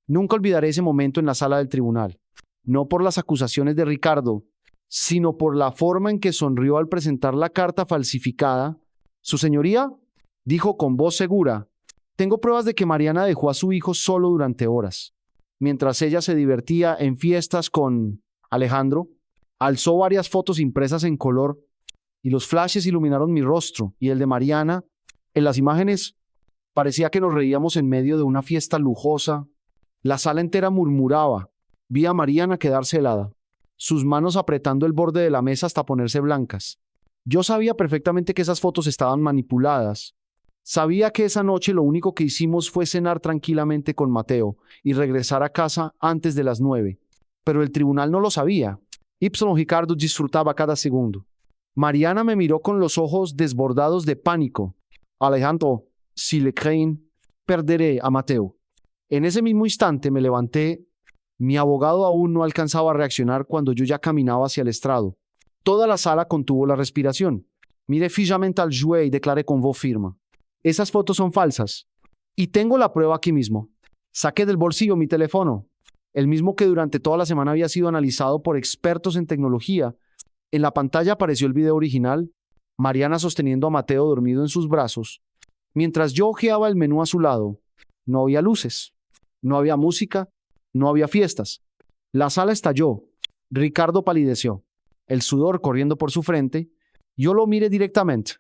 Nunca olvidaré ese momento en la sala del tribunal, no por las acusaciones de Ricardo, sino por la forma en que sonrió al presentar la carta falsificada. Su señoría, dijo con voz segura, tengo pruebas de que Mariana dejó a su hijo solo durante horas. Mientras ella se divertía en fiestas con Alejandro, alzó varias fotos impresas en color y los flashes iluminaron mi rostro y el de Mariana. En las imágenes parecía que nos reíamos en medio de una fiesta lujosa. La sala entera murmuraba. Vi a Mariana quedarse helada, sus manos apretando el borde de la mesa hasta ponerse blancas. Yo sabía perfectamente que esas fotos estaban manipuladas. Sabía que esa noche lo único que hicimos fue cenar tranquilamente con Mateo y regresar a casa antes de las 9. Pero el tribunal no lo sabía. Ibsen Ricardo disfrutaba cada segundo. Mariana me miró con los ojos desbordados de pánico. Alejandro, si le creen, perderé a Mateo. En ese mismo instante me levanté. Mi abogado aún no alcanzaba a reaccionar cuando yo ya caminaba hacia el estrado. Toda la sala contuvo la respiración. Miré fijamente al juez y declaré con voz firme. Esas fotos son falsas. Y tengo la prueba aquí mismo. Saqué del bolsillo mi teléfono, el mismo que durante toda la semana había sido analizado por expertos en tecnología. En la pantalla apareció el video original, Mariana sosteniendo a Mateo dormido en sus brazos. Mientras yo hojeaba el menú a su lado, no había luces, no había música, no había fiestas. La sala estalló. Ricardo palideció, el sudor corriendo por su frente. Yo lo miré directamente,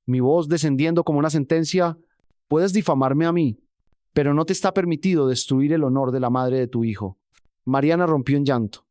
mi voz descendiendo como una sentencia. Puedes difamarme a mí, pero no te está permitido destruir el honor de la madre de tu hijo. Mariana rompió en llanto.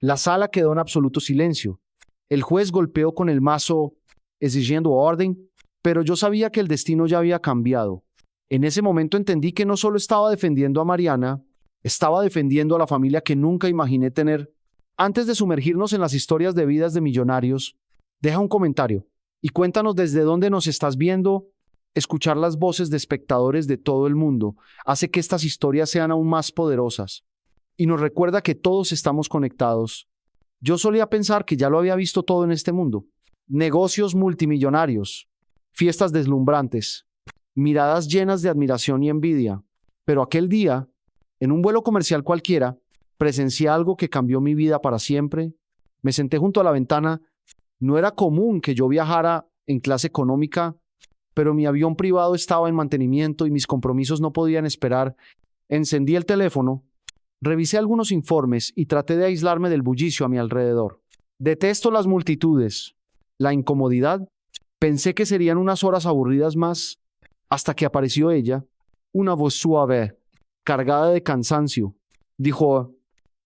La sala quedó en absoluto silencio. El juez golpeó con el mazo, exigiendo orden, pero yo sabía que el destino ya había cambiado. En ese momento entendí que no solo estaba defendiendo a Mariana, estaba defendiendo a la familia que nunca imaginé tener. Antes de sumergirnos en las historias de vidas de millonarios, deja un comentario y cuéntanos desde dónde nos estás viendo. Escuchar las voces de espectadores de todo el mundo hace que estas historias sean aún más poderosas y nos recuerda que todos estamos conectados. Yo solía pensar que ya lo había visto todo en este mundo. Negocios multimillonarios, fiestas deslumbrantes, miradas llenas de admiración y envidia. Pero aquel día, en un vuelo comercial cualquiera, presencié algo que cambió mi vida para siempre. Me senté junto a la ventana. No era común que yo viajara en clase económica, pero mi avión privado estaba en mantenimiento y mis compromisos no podían esperar. Encendí el teléfono, revisé algunos informes y traté de aislarme del bullicio a mi alrededor. Detesto las multitudes, la incomodidad. Pensé que serían unas horas aburridas más, hasta que apareció ella, una voz suave, cargada de cansancio. Dijo,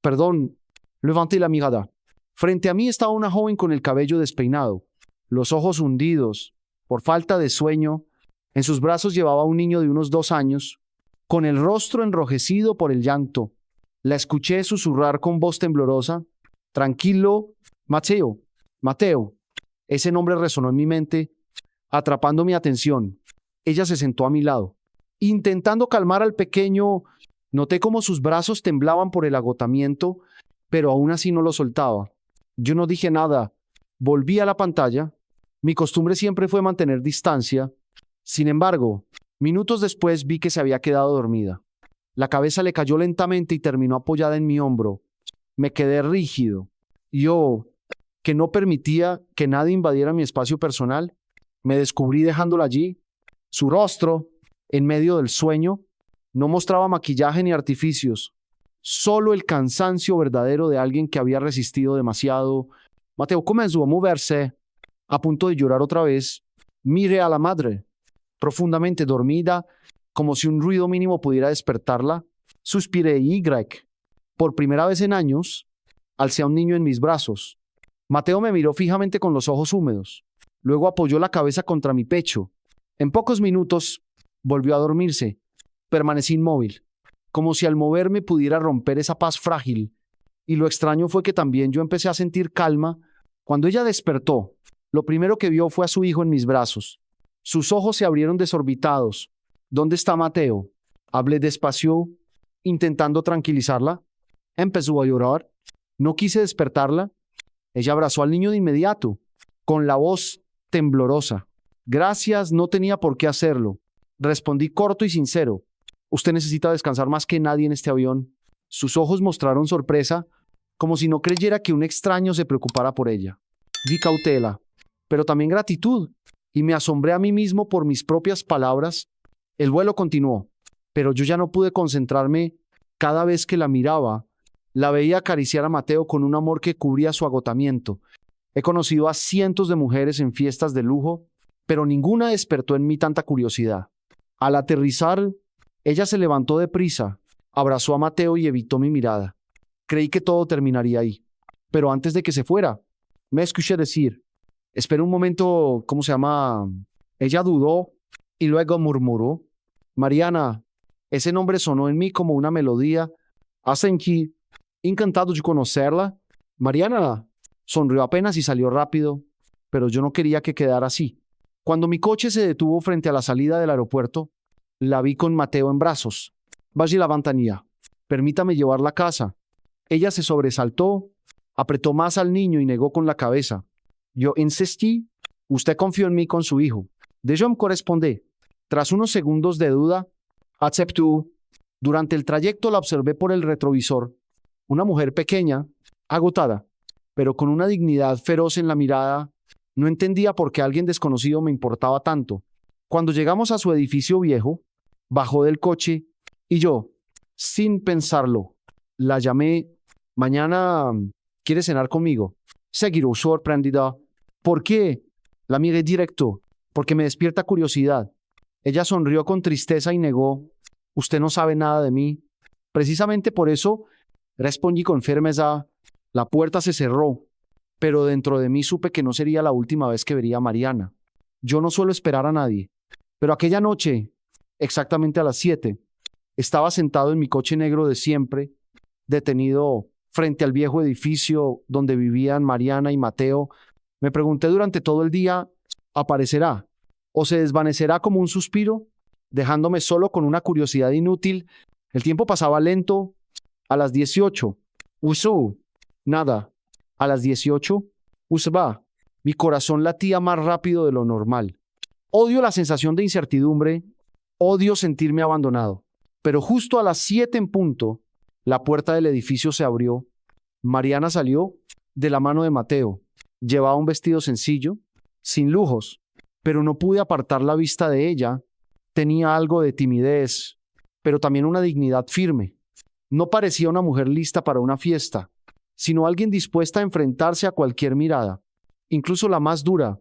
perdón, levanté la mirada. Frente a mí estaba una joven con el cabello despeinado, los ojos hundidos, por falta de sueño. En sus brazos llevaba un niño de unos 2 años, con el rostro enrojecido por el llanto. La escuché susurrar con voz temblorosa, tranquilo, Mateo, Mateo. Ese nombre resonó en mi mente, atrapando mi atención. Ella se sentó a mi lado. Intentando calmar al pequeño, noté cómo sus brazos temblaban por el agotamiento, pero aún así no lo soltaba. Yo no dije nada. Volví a la pantalla. Mi costumbre siempre fue mantener distancia. Sin embargo, minutos después vi que se había quedado dormida. La cabeza le cayó lentamente y terminó apoyada en mi hombro. Me quedé rígido. Yo, que no permitía que nadie invadiera mi espacio personal, me descubrí dejándola allí. Su rostro, en medio del sueño, no mostraba maquillaje ni artificios, solo el cansancio verdadero de alguien que había resistido demasiado. Mateo comenzó a moverse. A punto de llorar otra vez, miré a la madre, profundamente dormida, como si un ruido mínimo pudiera despertarla. Suspiré y, por primera vez en años, alcé a un niño en mis brazos. Mateo me miró fijamente con los ojos húmedos. Luego apoyó la cabeza contra mi pecho. En pocos minutos, volvió a dormirse. Permanecí inmóvil, como si al moverme pudiera romper esa paz frágil. Y lo extraño fue que también yo empecé a sentir calma. Cuando ella despertó, lo primero que vio fue a su hijo en mis brazos. Sus ojos se abrieron desorbitados. ¿Dónde está Mateo? Hablé despacio, intentando tranquilizarla. Empezó a llorar. No quise despertarla. Ella abrazó al niño de inmediato, con la voz temblorosa. Gracias, no tenía por qué hacerlo. Respondí corto y sincero. Usted necesita descansar más que nadie en este avión. Sus ojos mostraron sorpresa, como si no creyera que un extraño se preocupara por ella. Vi cautela, pero también gratitud, y me asombré a mí mismo por mis propias palabras. El vuelo continuó, pero yo ya no pude concentrarme. Cada vez que la miraba, la veía acariciar a Mateo con un amor que cubría su agotamiento. He conocido a cientos de mujeres en fiestas de lujo, pero ninguna despertó en mí tanta curiosidad. Al aterrizar, ella se levantó deprisa, abrazó a Mateo y evitó mi mirada. Creí que todo terminaría ahí. Pero antes de que se fuera, me escuché decir, espera un momento, ¿cómo se llama? Ella dudó y luego murmuró, Mariana, ese nombre sonó en mí como una melodía. Hacen que, encantado de conocerla. Mariana sonrió apenas y salió rápido, pero yo no quería que quedara así. Cuando mi coche se detuvo frente a la salida del aeropuerto, la vi con Mateo en brazos. Vaya la ventanilla. Permítame llevarla a casa. Ella se sobresaltó, apretó más al niño y negó con la cabeza. Yo insistí. Usted confió en mí con su hijo. De yo me correspondé. Tras unos segundos de duda, aceptó. Durante el trayecto la observé por el retrovisor. Una mujer pequeña, agotada, pero con una dignidad feroz en la mirada. No entendía por qué alguien desconocido me importaba tanto. Cuando llegamos a su edificio viejo, bajó del coche y yo, sin pensarlo, la llamé. Mañana, ¿quiere cenar conmigo? Seguiró sorprendida. ¿Por qué? La miré directo, porque me despierta curiosidad. Ella sonrió con tristeza y negó. Usted no sabe nada de mí. Precisamente por eso, respondí con firmeza. La puerta se cerró, pero dentro de mí supe que no sería la última vez que vería a Mariana. Yo no suelo esperar a nadie, pero aquella noche, exactamente a las 7, estaba sentado en mi coche negro de siempre, detenido frente al viejo edificio donde vivían Mariana y Mateo. Me pregunté durante todo el día, ¿aparecerá o se desvanecerá como un suspiro, dejándome solo con una curiosidad inútil? El tiempo pasaba lento. A las 18, nada. A las 18, usba. Mi corazón latía más rápido de lo normal. Odio la sensación de incertidumbre, odio sentirme abandonado. Pero justo a las 7 en punto, la puerta del edificio se abrió. Mariana salió de la mano de Mateo. Llevaba un vestido sencillo, sin lujos, pero no pude apartar la vista de ella. Tenía algo de timidez, pero también una dignidad firme. No parecía una mujer lista para una fiesta, sino alguien dispuesta a enfrentarse a cualquier mirada, incluso la más dura.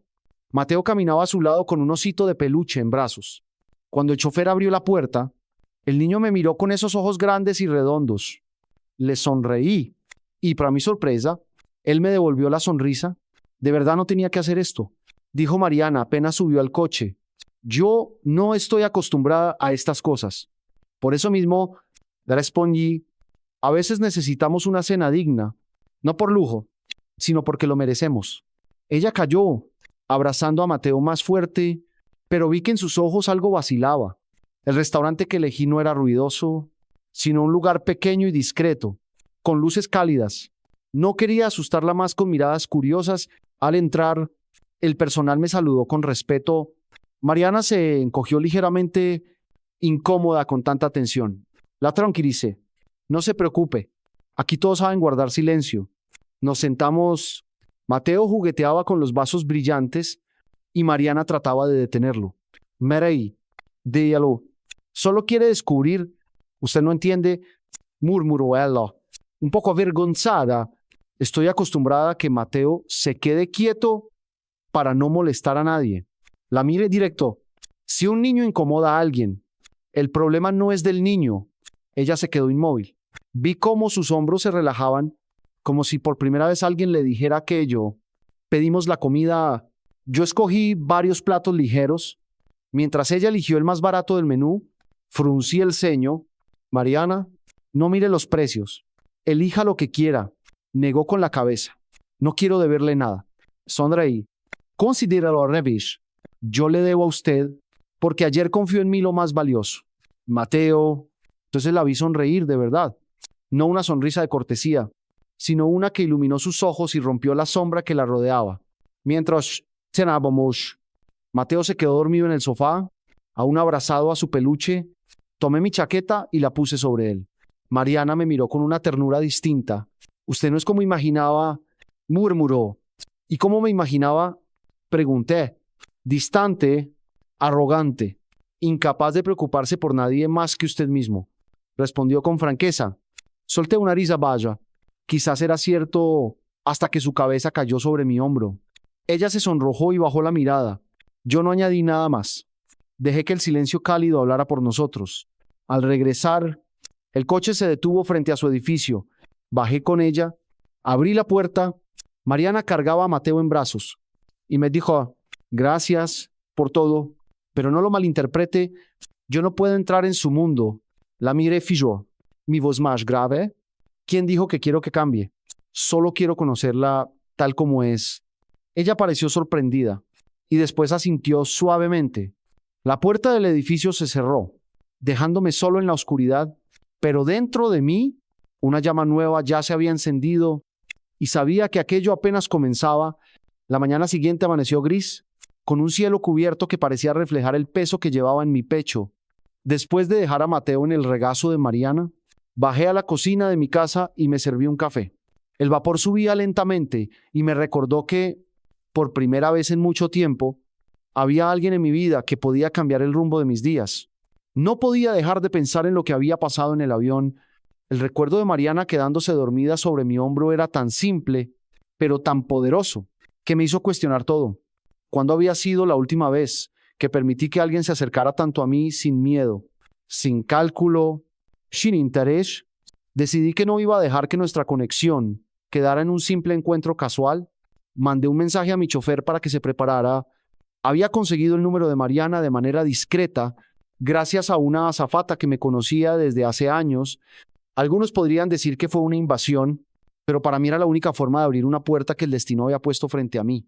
Mateo caminaba a su lado con un osito de peluche en brazos. Cuando el chofer abrió la puerta, el niño me miró con esos ojos grandes y redondos. Le sonreí, y para mi sorpresa, él me devolvió la sonrisa. De verdad no tenía que hacer esto, dijo Mariana apenas subió al coche. Yo no estoy acostumbrada a estas cosas. Por eso mismo, respondí, a veces necesitamos una cena digna, no por lujo, sino porque lo merecemos. Ella cayó, abrazando a Mateo más fuerte, pero vi que en sus ojos algo vacilaba. El restaurante que elegí no era ruidoso, sino un lugar pequeño y discreto, con luces cálidas. No quería asustarla más con miradas curiosas. Al entrar, el personal me saludó con respeto. Mariana se encogió ligeramente, incómoda con tanta atención. La tranquilicé. No se preocupe, aquí todos saben guardar silencio. Nos sentamos. Mateo jugueteaba con los vasos brillantes y Mariana trataba de detenerlo. Mary, dígalo. Solo quiere descubrir. Usted no entiende, murmuró ella, un poco avergonzada. Estoy acostumbrada a que Mateo se quede quieto para no molestar a nadie. La miré directo. Si un niño incomoda a alguien, el problema no es del niño. Ella se quedó inmóvil. Vi cómo sus hombros se relajaban, como si por primera vez alguien le dijera aquello. Pedimos la comida. Yo escogí varios platos ligeros. Mientras ella eligió el más barato del menú, fruncí el ceño. Mariana, no mire los precios. Elija lo que quiera. Negó con la cabeza. No quiero deberle nada. Sonreí. Considéralo al revés. Yo le debo a usted porque ayer confió en mí lo más valioso. Mateo. Entonces la vi sonreír de verdad. No una sonrisa de cortesía, sino una que iluminó sus ojos y rompió la sombra que la rodeaba. Mientras cenábamos, Mateo se quedó dormido en el sofá, aún abrazado a su peluche. Tomé mi chaqueta y la puse sobre él. Mariana me miró con una ternura distinta. Usted no es como imaginaba, murmuró. ¿Y cómo me imaginaba? Pregunté. Distante, arrogante, incapaz de preocuparse por nadie más que usted mismo. Respondió con franqueza. Solté una risa vaya. Quizás era cierto hasta que su cabeza cayó sobre mi hombro. Ella se sonrojó y bajó la mirada. Yo no añadí nada más. Dejé que el silencio cálido hablara por nosotros. Al regresar, el coche se detuvo frente a su edificio. Bajé con ella, abrí la puerta. Mariana cargaba a Mateo en brazos y me dijo, gracias por todo, pero no lo malinterprete, yo no puedo entrar en su mundo. La miré fijo. Mi voz más grave. ¿Quién dijo que quiero que cambie? Solo quiero conocerla tal como es. Ella pareció sorprendida y después asintió suavemente. La puerta del edificio se cerró, dejándome solo en la oscuridad, pero dentro de mí una llama nueva ya se había encendido y sabía que aquello apenas comenzaba. La mañana siguiente amaneció gris, con un cielo cubierto que parecía reflejar el peso que llevaba en mi pecho. Después de dejar a Mateo en el regazo de Mariana, bajé a la cocina de mi casa y me serví un café. El vapor subía lentamente y me recordó que, por primera vez en mucho tiempo, había alguien en mi vida que podía cambiar el rumbo de mis días. No podía dejar de pensar en lo que había pasado en el avión. El recuerdo de Mariana quedándose dormida sobre mi hombro era tan simple, pero tan poderoso, que me hizo cuestionar todo. ¿Cuándo había sido la última vez que permití que alguien se acercara tanto a mí sin miedo, sin cálculo, sin interés? Decidí que no iba a dejar que nuestra conexión quedara en un simple encuentro casual. Mandé un mensaje a mi chofer para que se preparara. Había conseguido el número de Mariana de manera discreta, gracias a una azafata que me conocía desde hace años. Algunos podrían decir que fue una invasión, pero para mí era la única forma de abrir una puerta que el destino había puesto frente a mí.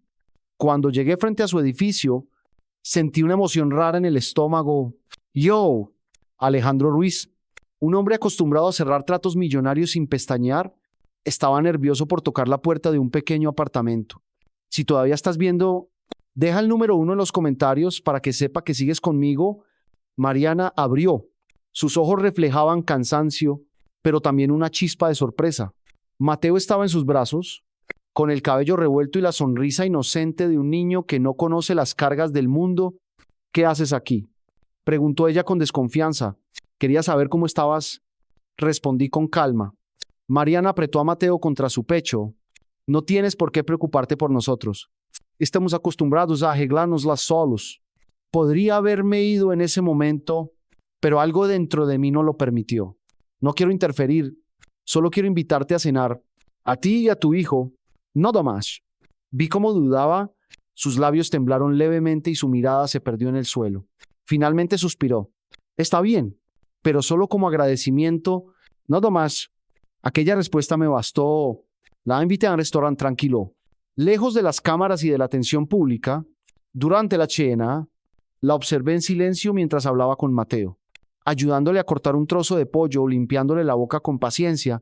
Cuando llegué frente a su edificio, sentí una emoción rara en el estómago. Yo, Alejandro Ruiz, un hombre acostumbrado a cerrar tratos millonarios sin pestañear, estaba nervioso por tocar la puerta de un pequeño apartamento. Si todavía estás viendo, deja el número 1 en los comentarios para que sepa que sigues conmigo. Mariana abrió. Sus ojos reflejaban cansancio, pero también una chispa de sorpresa. Mateo estaba en sus brazos, con el cabello revuelto y la sonrisa inocente de un niño que no conoce las cargas del mundo. ¿Qué haces aquí?, preguntó ella con desconfianza. Quería saber cómo estabas. Respondí con calma. Mariana apretó a Mateo contra su pecho. No tienes por qué preocuparte por nosotros. Estamos acostumbrados a arreglárnoslas solos. Podría haberme ido en ese momento, pero algo dentro de mí no lo permitió. No quiero interferir, solo quiero invitarte a cenar, a ti y a tu hijo, nada más. Vi cómo dudaba, sus labios temblaron levemente y su mirada se perdió en el suelo. Finalmente suspiró. Está bien, pero solo como agradecimiento, nada más. Aquella respuesta me bastó. La invité a un restaurante tranquilo, lejos de las cámaras y de la atención pública. Durante la cena, la observé en silencio mientras hablaba con Mateo, ayudándole a cortar un trozo de pollo, limpiándole la boca con paciencia.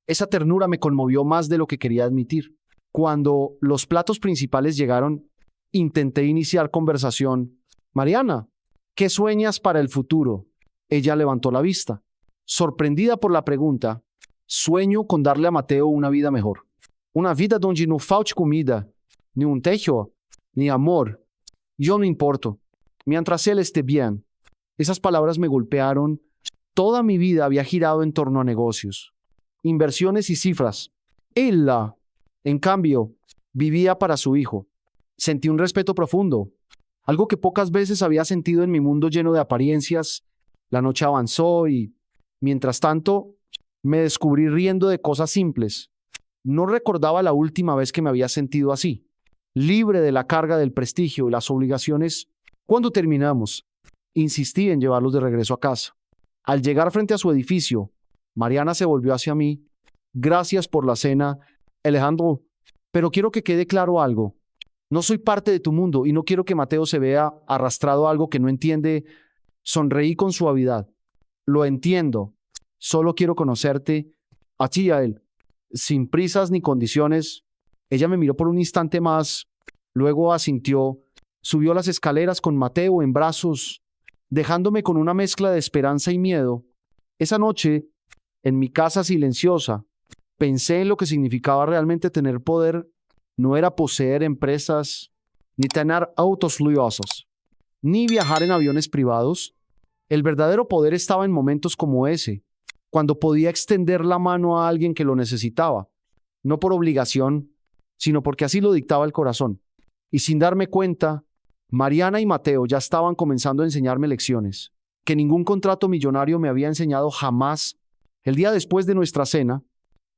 Esa ternura me conmovió más de lo que quería admitir. Cuando los platos principales llegaron, intenté iniciar conversación. Mariana, ¿qué sueñas para el futuro? Ella levantó la vista. Sorprendida por la pregunta, sueño con darle a Mateo una vida mejor. Una vida donde no falte comida, ni un techo, ni amor. Yo no importo, mientras él esté bien. Esas palabras me golpearon. Toda mi vida había girado en torno a negocios, inversiones y cifras. Ella, en cambio, vivía para su hijo. Sentí un respeto profundo, algo que pocas veces había sentido en mi mundo lleno de apariencias. La noche avanzó y, mientras tanto, me descubrí riendo de cosas simples. No recordaba la última vez que me había sentido así, libre de la carga del prestigio y las obligaciones. Cuando terminamos, insistí en llevarlos de regreso a casa. Al llegar frente a su edificio, Mariana se volvió hacia mí. Gracias por la cena, Alejandro, pero quiero que quede claro algo. No soy parte de tu mundo y no quiero que Mateo se vea arrastrado a algo que no entiende. Sonreí con suavidad. Lo entiendo. Solo quiero conocerte, a ti y a él, sin prisas ni condiciones. Ella me miró por un instante más, luego asintió. Subió las escaleras con Mateo en brazos. dejándome con una mezcla de esperanza y miedo. Esa noche, en mi casa silenciosa, pensé en lo que significaba realmente tener poder. No era poseer empresas, ni tener autos lujosos, ni viajar en aviones privados. El verdadero poder estaba en momentos como ese, cuando podía extender la mano a alguien que lo necesitaba, no por obligación, sino porque así lo dictaba el corazón. Y sin darme cuenta, Mariana y Mateo ya estaban comenzando a enseñarme lecciones que ningún contrato millonario me había enseñado jamás. El día después de nuestra cena,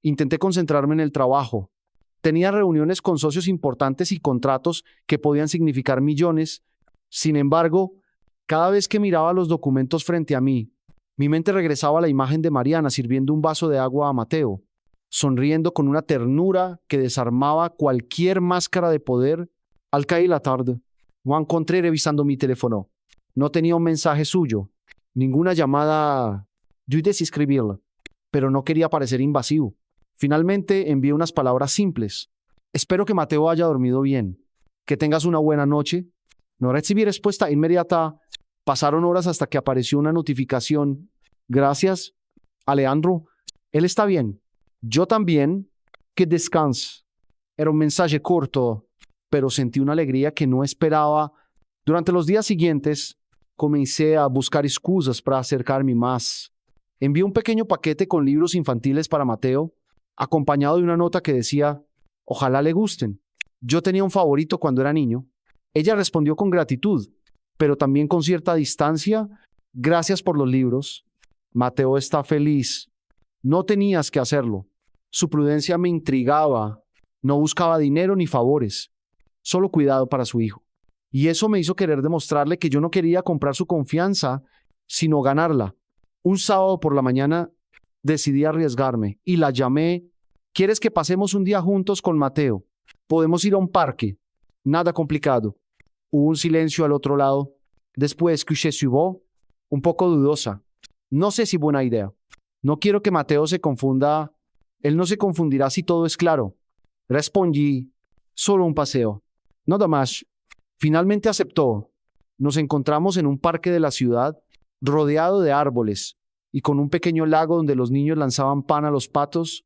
intenté concentrarme en el trabajo. Tenía reuniones con socios importantes y contratos que podían significar millones. Sin embargo, cada vez que miraba los documentos frente a mí, mi mente regresaba a la imagen de Mariana sirviendo un vaso de agua a Mateo, sonriendo con una ternura que desarmaba cualquier máscara de poder. Al caer la tarde, lo encontré revisando mi teléfono. No tenía un mensaje suyo, ninguna llamada. Dudé si escribirla, pero no quería parecer invasivo. Finalmente envié unas palabras simples. Espero que Mateo haya dormido bien. Que tengas una buena noche. No recibí respuesta inmediata. Pasaron horas hasta que apareció una notificación. Gracias, Alejandro. Él está bien. Yo también. Que descanse. Era un mensaje corto, pero sentí una alegría que no esperaba. Durante los días siguientes, comencé a buscar excusas para acercarme más. Envié un pequeño paquete con libros infantiles para Mateo, acompañado de una nota que decía, ojalá le gusten. Yo tenía un favorito cuando era niño. Ella respondió con gratitud, pero también con cierta distancia. Gracias por los libros. Mateo está feliz. No tenías que hacerlo. Su prudencia me intrigaba. No buscaba dinero ni favores, solo cuidado para su hijo. Y eso me hizo querer demostrarle que yo no quería comprar su confianza, sino ganarla. Un sábado por la mañana decidí arriesgarme y la llamé. ¿Quieres que pasemos un día juntos con Mateo? Podemos ir a un parque. Nada complicado. Hubo un silencio al otro lado. Después escuché su voz, un poco dudosa. No sé si buena idea. No quiero que Mateo se confunda. Él no se confundirá si todo es claro. Respondí, solo un paseo. Nada más. Finalmente aceptó. Nos encontramos en un parque de la ciudad, rodeado de árboles y con un pequeño lago donde los niños lanzaban pan a los patos.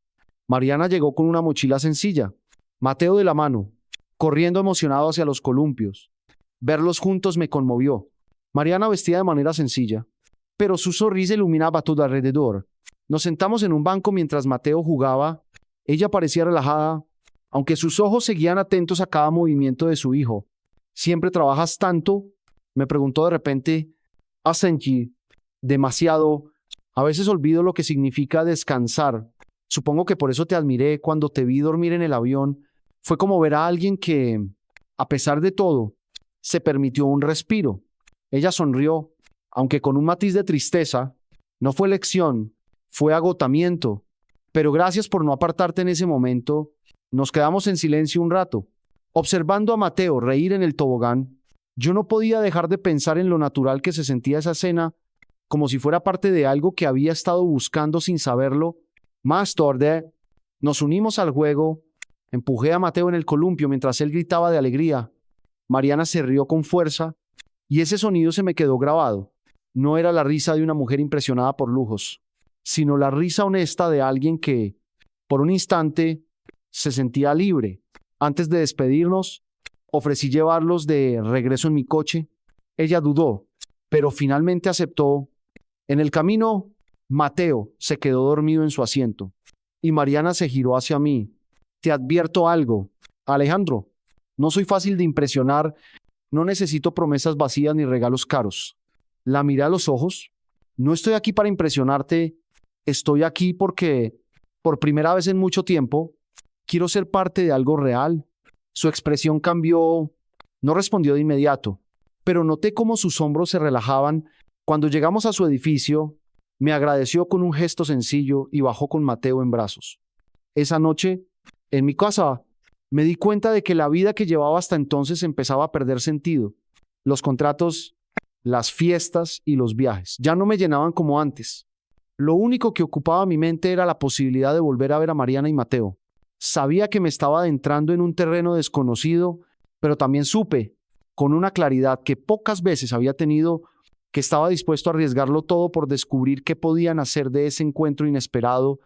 Mariana llegó con una mochila sencilla, Mateo de la mano, corriendo emocionado hacia los columpios. Verlos juntos me conmovió. Mariana vestía de manera sencilla, pero su sonrisa iluminaba todo alrededor. Nos sentamos en un banco mientras Mateo jugaba. Ella parecía relajada, aunque sus ojos seguían atentos a cada movimiento de su hijo. ¿Siempre trabajas tanto?, me preguntó de repente. Sentí demasiado. A veces olvido lo que significa descansar. Supongo que por eso te admiré cuando te vi dormir en el avión. Fue como ver a alguien que, a pesar de todo, se permitió un respiro. Ella sonrió, aunque con un matiz de tristeza. No fue lección, fue agotamiento. Pero gracias por no apartarte en ese momento. Nos quedamos en silencio un rato, observando a Mateo reír en el tobogán. Yo no podía dejar de pensar en lo natural que se sentía esa escena, como si fuera parte de algo que había estado buscando sin saberlo. Más tarde, nos unimos al juego. Empujé a Mateo en el columpio mientras él gritaba de alegría. Mariana se rió con fuerza y ese sonido se me quedó grabado. No era la risa de una mujer impresionada por lujos, sino la risa honesta de alguien que, por un instante, se sentía libre. Antes de despedirnos, ofrecí llevarlos de regreso en mi coche. Ella dudó, pero finalmente aceptó. En el camino, Mateo se quedó dormido en su asiento y Mariana se giró hacia mí. Te advierto algo, Alejandro. No soy fácil de impresionar. No necesito promesas vacías ni regalos caros. La miré a los ojos. No estoy aquí para impresionarte. Estoy aquí porque, por primera vez en mucho tiempo, quiero ser parte de algo real. Su expresión cambió. No respondió de inmediato, pero noté cómo sus hombros se relajaban. Cuando llegamos a su edificio, me agradeció con un gesto sencillo y bajó con Mateo en brazos. Esa noche, en mi casa, me di cuenta de que la vida que llevaba hasta entonces empezaba a perder sentido. Los contratos, las fiestas y los viajes ya no me llenaban como antes. Lo único que ocupaba mi mente era la posibilidad de volver a ver a Mariana y Mateo. Sabía que me estaba adentrando en un terreno desconocido, pero también supe, con una claridad que pocas veces había tenido, que estaba dispuesto a arriesgarlo todo por descubrir qué podían hacer de ese encuentro inesperado.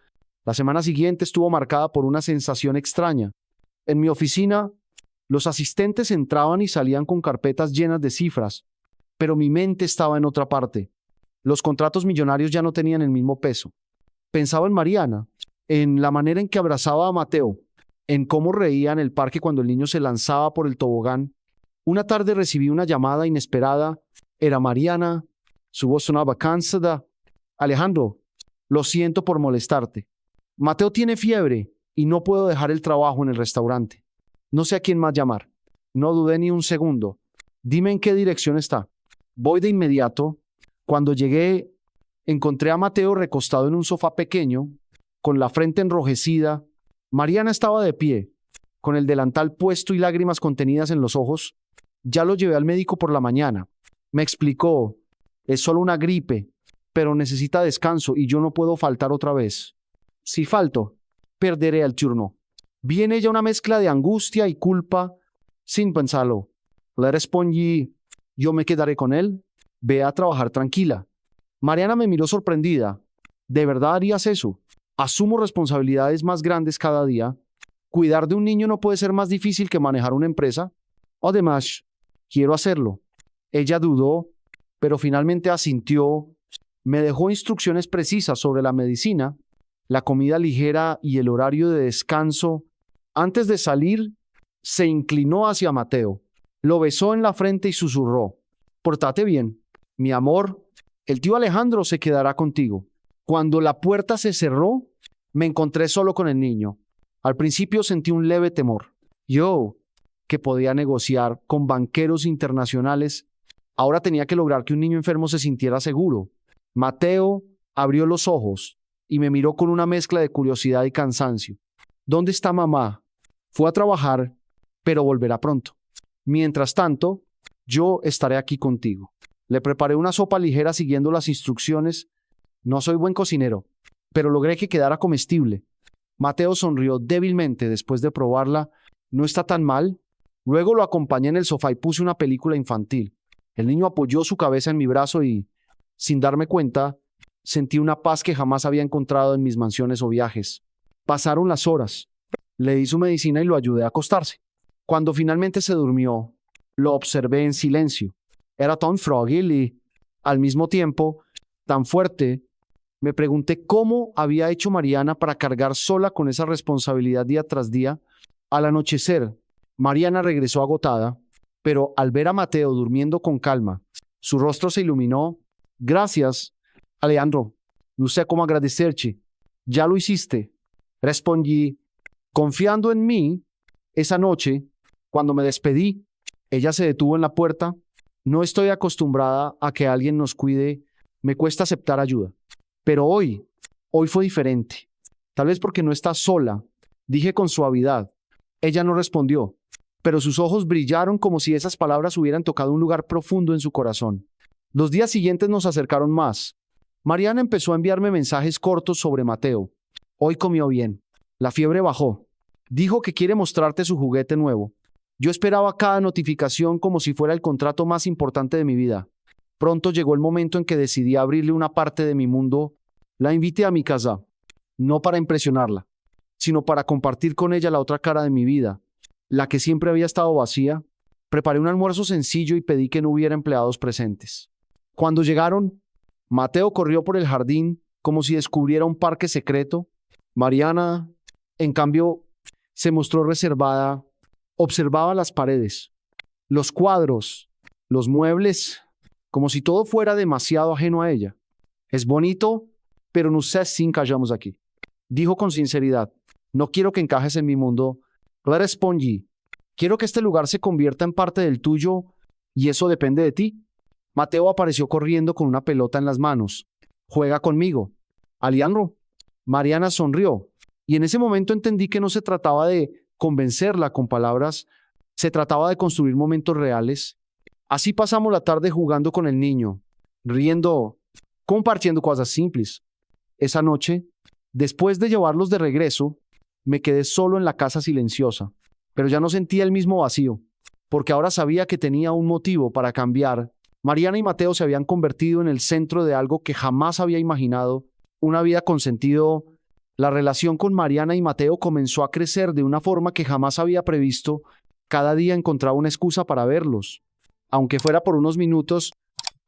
La semana siguiente estuvo marcada por una sensación extraña. En mi oficina, los asistentes entraban y salían con carpetas llenas de cifras, pero mi mente estaba en otra parte. Los contratos millonarios ya no tenían el mismo peso. Pensaba en Mariana, en la manera en que abrazaba a Mateo, en cómo reía en el parque cuando el niño se lanzaba por el tobogán. Una tarde recibí una llamada inesperada. Era Mariana. Su voz sonaba cansada. Alejandro, lo siento por molestarte. Mateo tiene fiebre y no puedo dejar el trabajo en el restaurante. No sé a quién más llamar. No dudé ni un segundo. Dime en qué dirección está. Voy de inmediato. Cuando llegué, encontré a Mateo recostado en un sofá pequeño, con la frente enrojecida. Mariana estaba de pie, con el delantal puesto y lágrimas contenidas en los ojos. Ya lo llevé al médico por la mañana. Me explicó, es solo una gripe, pero necesita descanso y yo no puedo faltar otra vez. Si falto, perderé el turno. Vi en ella una mezcla de angustia y culpa. Sin pensarlo, le respondí, yo me quedaré con él. Ve a trabajar tranquila. Mariana me miró sorprendida. ¿De verdad harías eso? Asumo responsabilidades más grandes cada día. Cuidar de un niño no puede ser más difícil que manejar una empresa. Además, quiero hacerlo. Ella dudó, pero finalmente asintió. Me dejó instrucciones precisas sobre la medicina, la comida ligera y el horario de descanso. Antes de salir, se inclinó hacia Mateo, lo besó en la frente y susurró, «Pórtate bien, mi amor, el tío Alejandro se quedará contigo». Cuando la puerta se cerró, me encontré solo con el niño. Al principio sentí un leve temor. Yo, que podía negociar con banqueros internacionales, ahora tenía que lograr que un niño enfermo se sintiera seguro. Mateo abrió los ojos y me miró con una mezcla de curiosidad y cansancio. «¿Dónde está mamá?» «Fue a trabajar, pero volverá pronto. Mientras tanto, yo estaré aquí contigo». Le preparé una sopa ligera siguiendo las instrucciones. No soy buen cocinero, pero logré que quedara comestible. Mateo sonrió débilmente después de probarla. «No está tan mal». Luego lo acompañé en el sofá y puse una película infantil. El niño apoyó su cabeza en mi brazo y, sin darme cuenta, sentí una paz que jamás había encontrado en mis mansiones o viajes. Pasaron las horas. Le di su medicina y lo ayudé a acostarse. Cuando finalmente se durmió, lo observé en silencio. Era tan frágil y, al mismo tiempo, tan fuerte. Me pregunté cómo había hecho Mariana para cargar sola con esa responsabilidad día tras día. Al anochecer, Mariana regresó agotada, pero al ver a Mateo durmiendo con calma, su rostro se iluminó. «Gracias, Alejandro. No sé cómo agradecerte. Ya lo hiciste», respondí, confiando en mí. Esa noche, cuando me despedí, ella se detuvo en la puerta. «No estoy acostumbrada a que alguien nos cuide. Me cuesta aceptar ayuda. Pero hoy fue diferente. Tal vez porque no estás sola», dije con suavidad. Ella no respondió, pero sus ojos brillaron como si esas palabras hubieran tocado un lugar profundo en su corazón. Los días siguientes nos acercaron más. Mariana empezó a enviarme mensajes cortos sobre Mateo. «Hoy comió bien. La fiebre bajó. Dijo que quiere mostrarte su juguete nuevo». Yo esperaba cada notificación como si fuera el contrato más importante de mi vida. Pronto llegó el momento en que decidí abrirle una parte de mi mundo. La invité a mi casa, no para impresionarla, sino para compartir con ella la otra cara de mi vida, la que siempre había estado vacía. Preparé un almuerzo sencillo y pedí que no hubiera empleados presentes. Cuando llegaron, Mateo corrió por el jardín como si descubriera un parque secreto. Mariana, en cambio, se mostró reservada. Observaba las paredes, los cuadros, los muebles, como si todo fuera demasiado ajeno a ella. «Es bonito, pero no sé si encajamos aquí», dijo con sinceridad. «No quiero que encajes en mi mundo». Le respondí, «Quiero que este lugar se convierta en parte del tuyo y eso depende de ti». Mateo apareció corriendo con una pelota en las manos. «Juega conmigo, Alejandro». Mariana sonrió y en ese momento entendí que no se trataba de convencerla con palabras, se trataba de construir momentos reales. Así pasamos la tarde jugando con el niño, riendo, compartiendo cosas simples. Esa noche, después de llevarlos de regreso, me quedé solo en la casa silenciosa, pero ya no sentía el mismo vacío, porque ahora sabía que tenía un motivo para cambiar Mariana y Mateo se habían convertido en el centro de algo que jamás había imaginado, una vida con sentido. La relación con Mariana y Mateo comenzó a crecer de una forma que jamás había previsto. Cada día encontraba una excusa para verlos. Aunque fuera por unos minutos,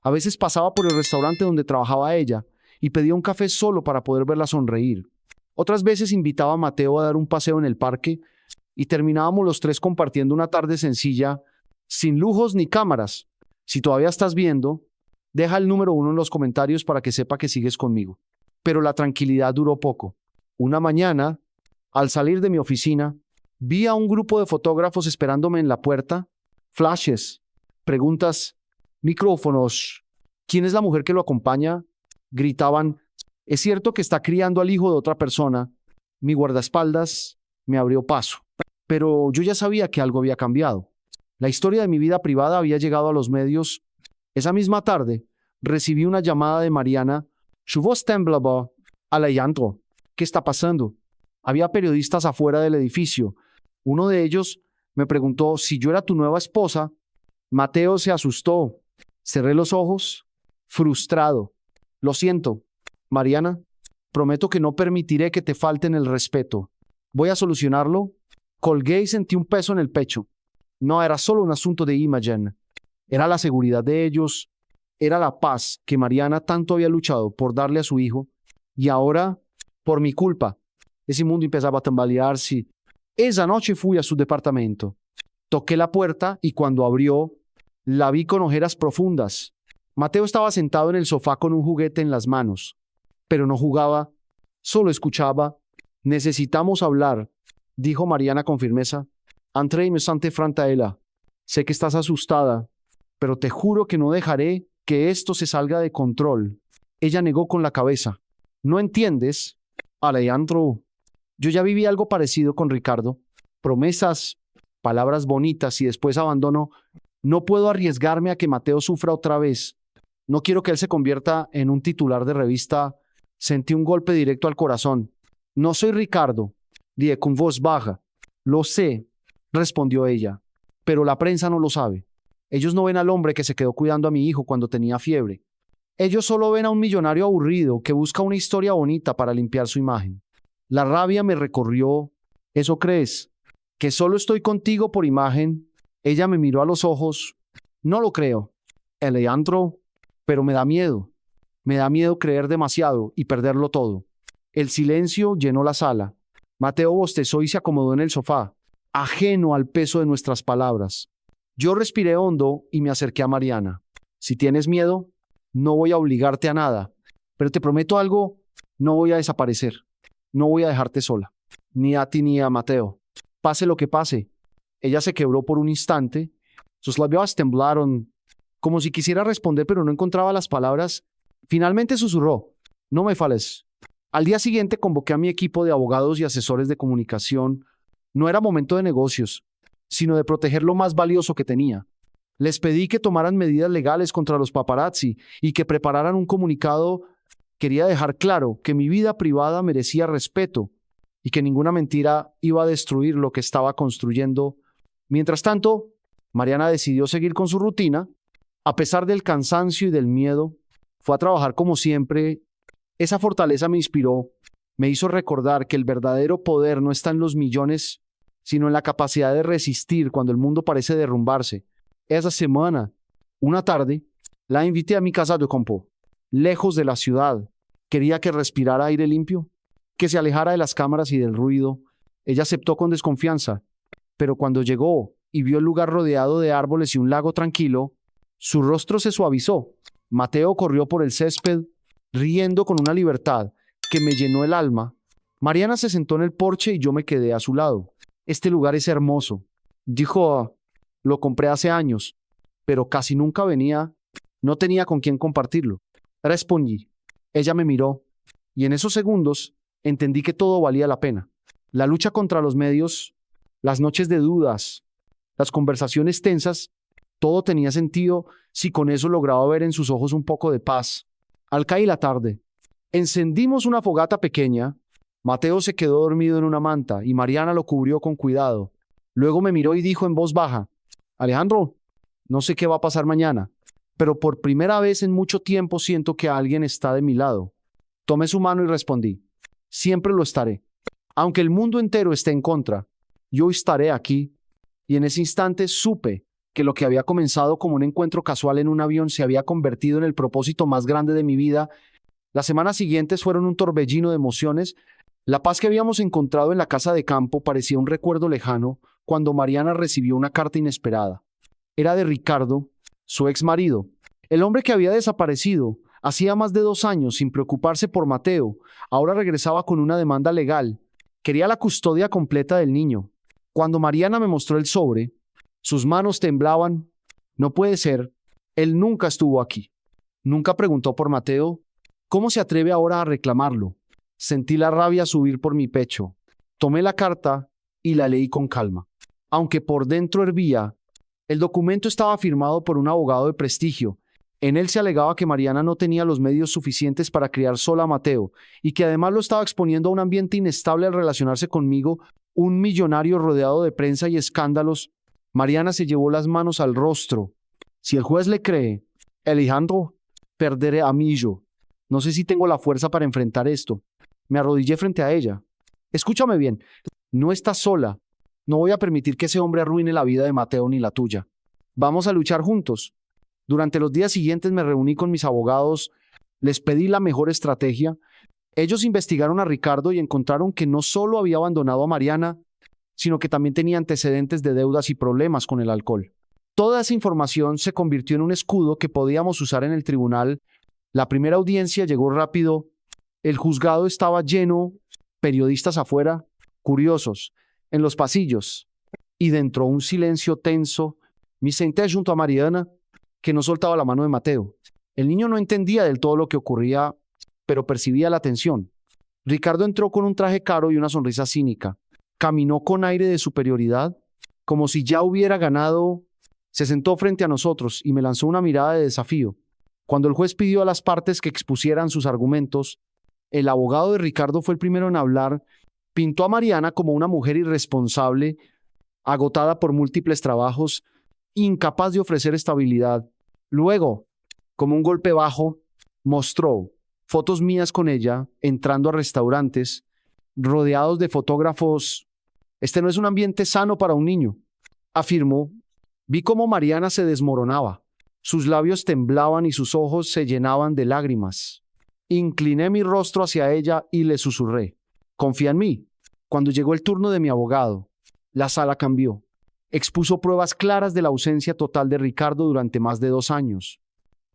a veces pasaba por el restaurante donde trabajaba ella y pedía un café solo para poder verla sonreír. Otras veces invitaba a Mateo a dar un paseo en el parque y terminábamos los tres compartiendo una tarde sencilla, sin lujos ni cámaras. Si todavía estás viendo, deja el número 1 en los comentarios para que sepa que sigues conmigo. Pero la tranquilidad duró poco. Una mañana, al salir de mi oficina, vi a un grupo de fotógrafos esperándome en la puerta. Flashes, preguntas, micrófonos. ¿Quién es la mujer que lo acompaña? Gritaban. Es cierto que está criando al hijo de otra persona. Mi guardaespaldas me abrió paso. Pero yo ya sabía que algo había cambiado. La historia de mi vida privada había llegado a los medios. Esa misma tarde, recibí una llamada de Mariana. Su voz temblaba. Alejandro, ¿qué está pasando? Había periodistas afuera del edificio. Uno de ellos me preguntó si yo era tu nueva esposa. Mateo se asustó. Cerré los ojos, frustrado. Lo siento, Mariana. Prometo que no permitiré que te falten el respeto. Voy a solucionarlo. Colgué y sentí un peso en el pecho. No era solo un asunto de Imogen. Era la seguridad de ellos. Era la paz que Mariana tanto había luchado por darle a su hijo. Y ahora, por mi culpa, ese mundo empezaba a tambalearse. Esa noche fui a su departamento. Toqué la puerta y cuando abrió, la vi con ojeras profundas. Mateo estaba sentado en el sofá con un juguete en las manos. Pero no jugaba, solo escuchaba. Necesitamos hablar, dijo Mariana con firmeza. Entré y me senté frente a ella. Sé que estás asustada, pero te juro que no dejaré que esto se salga de control. Ella negó con la cabeza. ¿No entiendes? Alejandro, yo ya viví algo parecido con Ricardo. Promesas, palabras bonitas y después abandono. No puedo arriesgarme a que Mateo sufra otra vez. No quiero que él se convierta en un titular de revista. Sentí un golpe directo al corazón. No soy Ricardo, dije con voz baja. Lo sé, respondió ella, pero la prensa no lo sabe. Ellos no ven al hombre que se quedó cuidando a mi hijo cuando tenía fiebre. Ellos solo ven a un millonario aburrido que busca una historia bonita para limpiar su imagen. La rabia me recorrió. ¿Eso crees? ¿Que solo estoy contigo por imagen? Ella me miró a los ojos. No lo creo. Alejandro, pero me da miedo. Me da miedo creer demasiado y perderlo todo. El silencio llenó la sala. Mateo bostezó y se acomodó en el sofá, ajeno al peso de nuestras palabras. Yo respiré hondo y me acerqué a Mariana. Si tienes miedo, no voy a obligarte a nada, pero te prometo algo, no voy a desaparecer. No voy a dejarte sola, ni a ti ni a Mateo. Pase lo que pase. Ella se quebró por un instante. Sus labios temblaron, como si quisiera responder, pero no encontraba las palabras. Finalmente susurró, no me fales. Al día siguiente convoqué a mi equipo de abogados y asesores de comunicación. No era momento de negocios, sino de proteger lo más valioso que tenía. Les pedí que tomaran medidas legales contra los paparazzi y que prepararan un comunicado. Quería dejar claro que mi vida privada merecía respeto y que ninguna mentira iba a destruir lo que estaba construyendo. Mientras tanto, Mariana decidió seguir con su rutina. A pesar del cansancio y del miedo, fue a trabajar como siempre. Esa fortaleza me inspiró, me hizo recordar que el verdadero poder no está en los millones, sino en la capacidad de resistir cuando el mundo parece derrumbarse. Esa semana, una tarde, la invité a mi casa de campo, lejos de la ciudad. Quería que respirara aire limpio, que se alejara de las cámaras y del ruido. Ella aceptó con desconfianza, pero cuando llegó y vio el lugar rodeado de árboles y un lago tranquilo, su rostro se suavizó. Mateo corrió por el césped, riendo con una libertad que me llenó el alma. Mariana se sentó en el porche y yo me quedé a su lado. Este lugar es hermoso, dijo. Lo compré hace años, pero casi nunca venía. No tenía con quién compartirlo. Respondí. Ella me miró y en esos segundos entendí que todo valía la pena. La lucha contra los medios, las noches de dudas, las conversaciones tensas, todo tenía sentido si con eso lograba ver en sus ojos un poco de paz. Al caer la tarde, encendimos una fogata pequeña. Mateo se quedó dormido en una manta y Mariana lo cubrió con cuidado. Luego me miró y dijo en voz baja, Alejandro, no sé qué va a pasar mañana, pero por primera vez en mucho tiempo siento que alguien está de mi lado. Tomé su mano y respondí, siempre lo estaré. Aunque el mundo entero esté en contra, yo estaré aquí. Y en ese instante supe que lo que había comenzado como un encuentro casual en un avión se había convertido en el propósito más grande de mi vida. Las semanas siguientes fueron un torbellino de emociones. La paz que habíamos encontrado en la casa de campo parecía un recuerdo lejano cuando Mariana recibió una carta inesperada. Era de Ricardo, su ex marido, el hombre que había desaparecido hacía más de 2 años sin preocuparse por Mateo. Ahora regresaba con una demanda legal. Quería la custodia completa del niño. Cuando Mariana me mostró el sobre, sus manos temblaban. No puede ser, él nunca estuvo aquí. Nunca preguntó por Mateo. ¿Cómo se atreve ahora a reclamarlo? Sentí la rabia subir por mi pecho. Tomé la carta y la leí con calma. Aunque por dentro hervía, el documento estaba firmado por un abogado de prestigio. En él se alegaba que Mariana no tenía los medios suficientes para criar sola a Mateo y que además lo estaba exponiendo a un ambiente inestable al relacionarse conmigo, un millonario rodeado de prensa y escándalos. Mariana se llevó las manos al rostro. Si el juez le cree, Alejandro, perderé a mí yo. No sé si tengo la fuerza para enfrentar esto. Me arrodillé frente a ella. Escúchame bien, no estás sola. No voy a permitir que ese hombre arruine la vida de Mateo ni la tuya. Vamos a luchar juntos. Durante los días siguientes me reuní con mis abogados, les pedí la mejor estrategia. Ellos investigaron a Ricardo y encontraron que no solo había abandonado a Mariana, sino que también tenía antecedentes de deudas y problemas con el alcohol. Toda esa información se convirtió en un escudo que podíamos usar en el tribunal. La primera audiencia llegó rápido. El juzgado estaba lleno, periodistas afuera, curiosos, en los pasillos, y dentro un silencio tenso. Me senté junto a Mariana, que no soltaba la mano de Mateo. El niño no entendía del todo lo que ocurría, pero percibía la tensión. Ricardo entró con un traje caro y una sonrisa cínica. Caminó con aire de superioridad, como si ya hubiera ganado. Se sentó frente a nosotros y me lanzó una mirada de desafío. Cuando el juez pidió a las partes que expusieran sus argumentos, el abogado de Ricardo fue el primero en hablar. Pintó a Mariana como una mujer irresponsable, agotada por múltiples trabajos, incapaz de ofrecer estabilidad. Luego, como un golpe bajo, mostró fotos mías con ella entrando a restaurantes, rodeados de fotógrafos. Este no es un ambiente sano para un niño, afirmó. Vi cómo Mariana se desmoronaba. Sus labios temblaban y sus ojos se llenaban de lágrimas. Incliné mi rostro hacia ella y le susurré, confía en mí. Cuando llegó el turno de mi abogado, la sala cambió. Expuso pruebas claras de la ausencia total de Ricardo durante más de 2 años.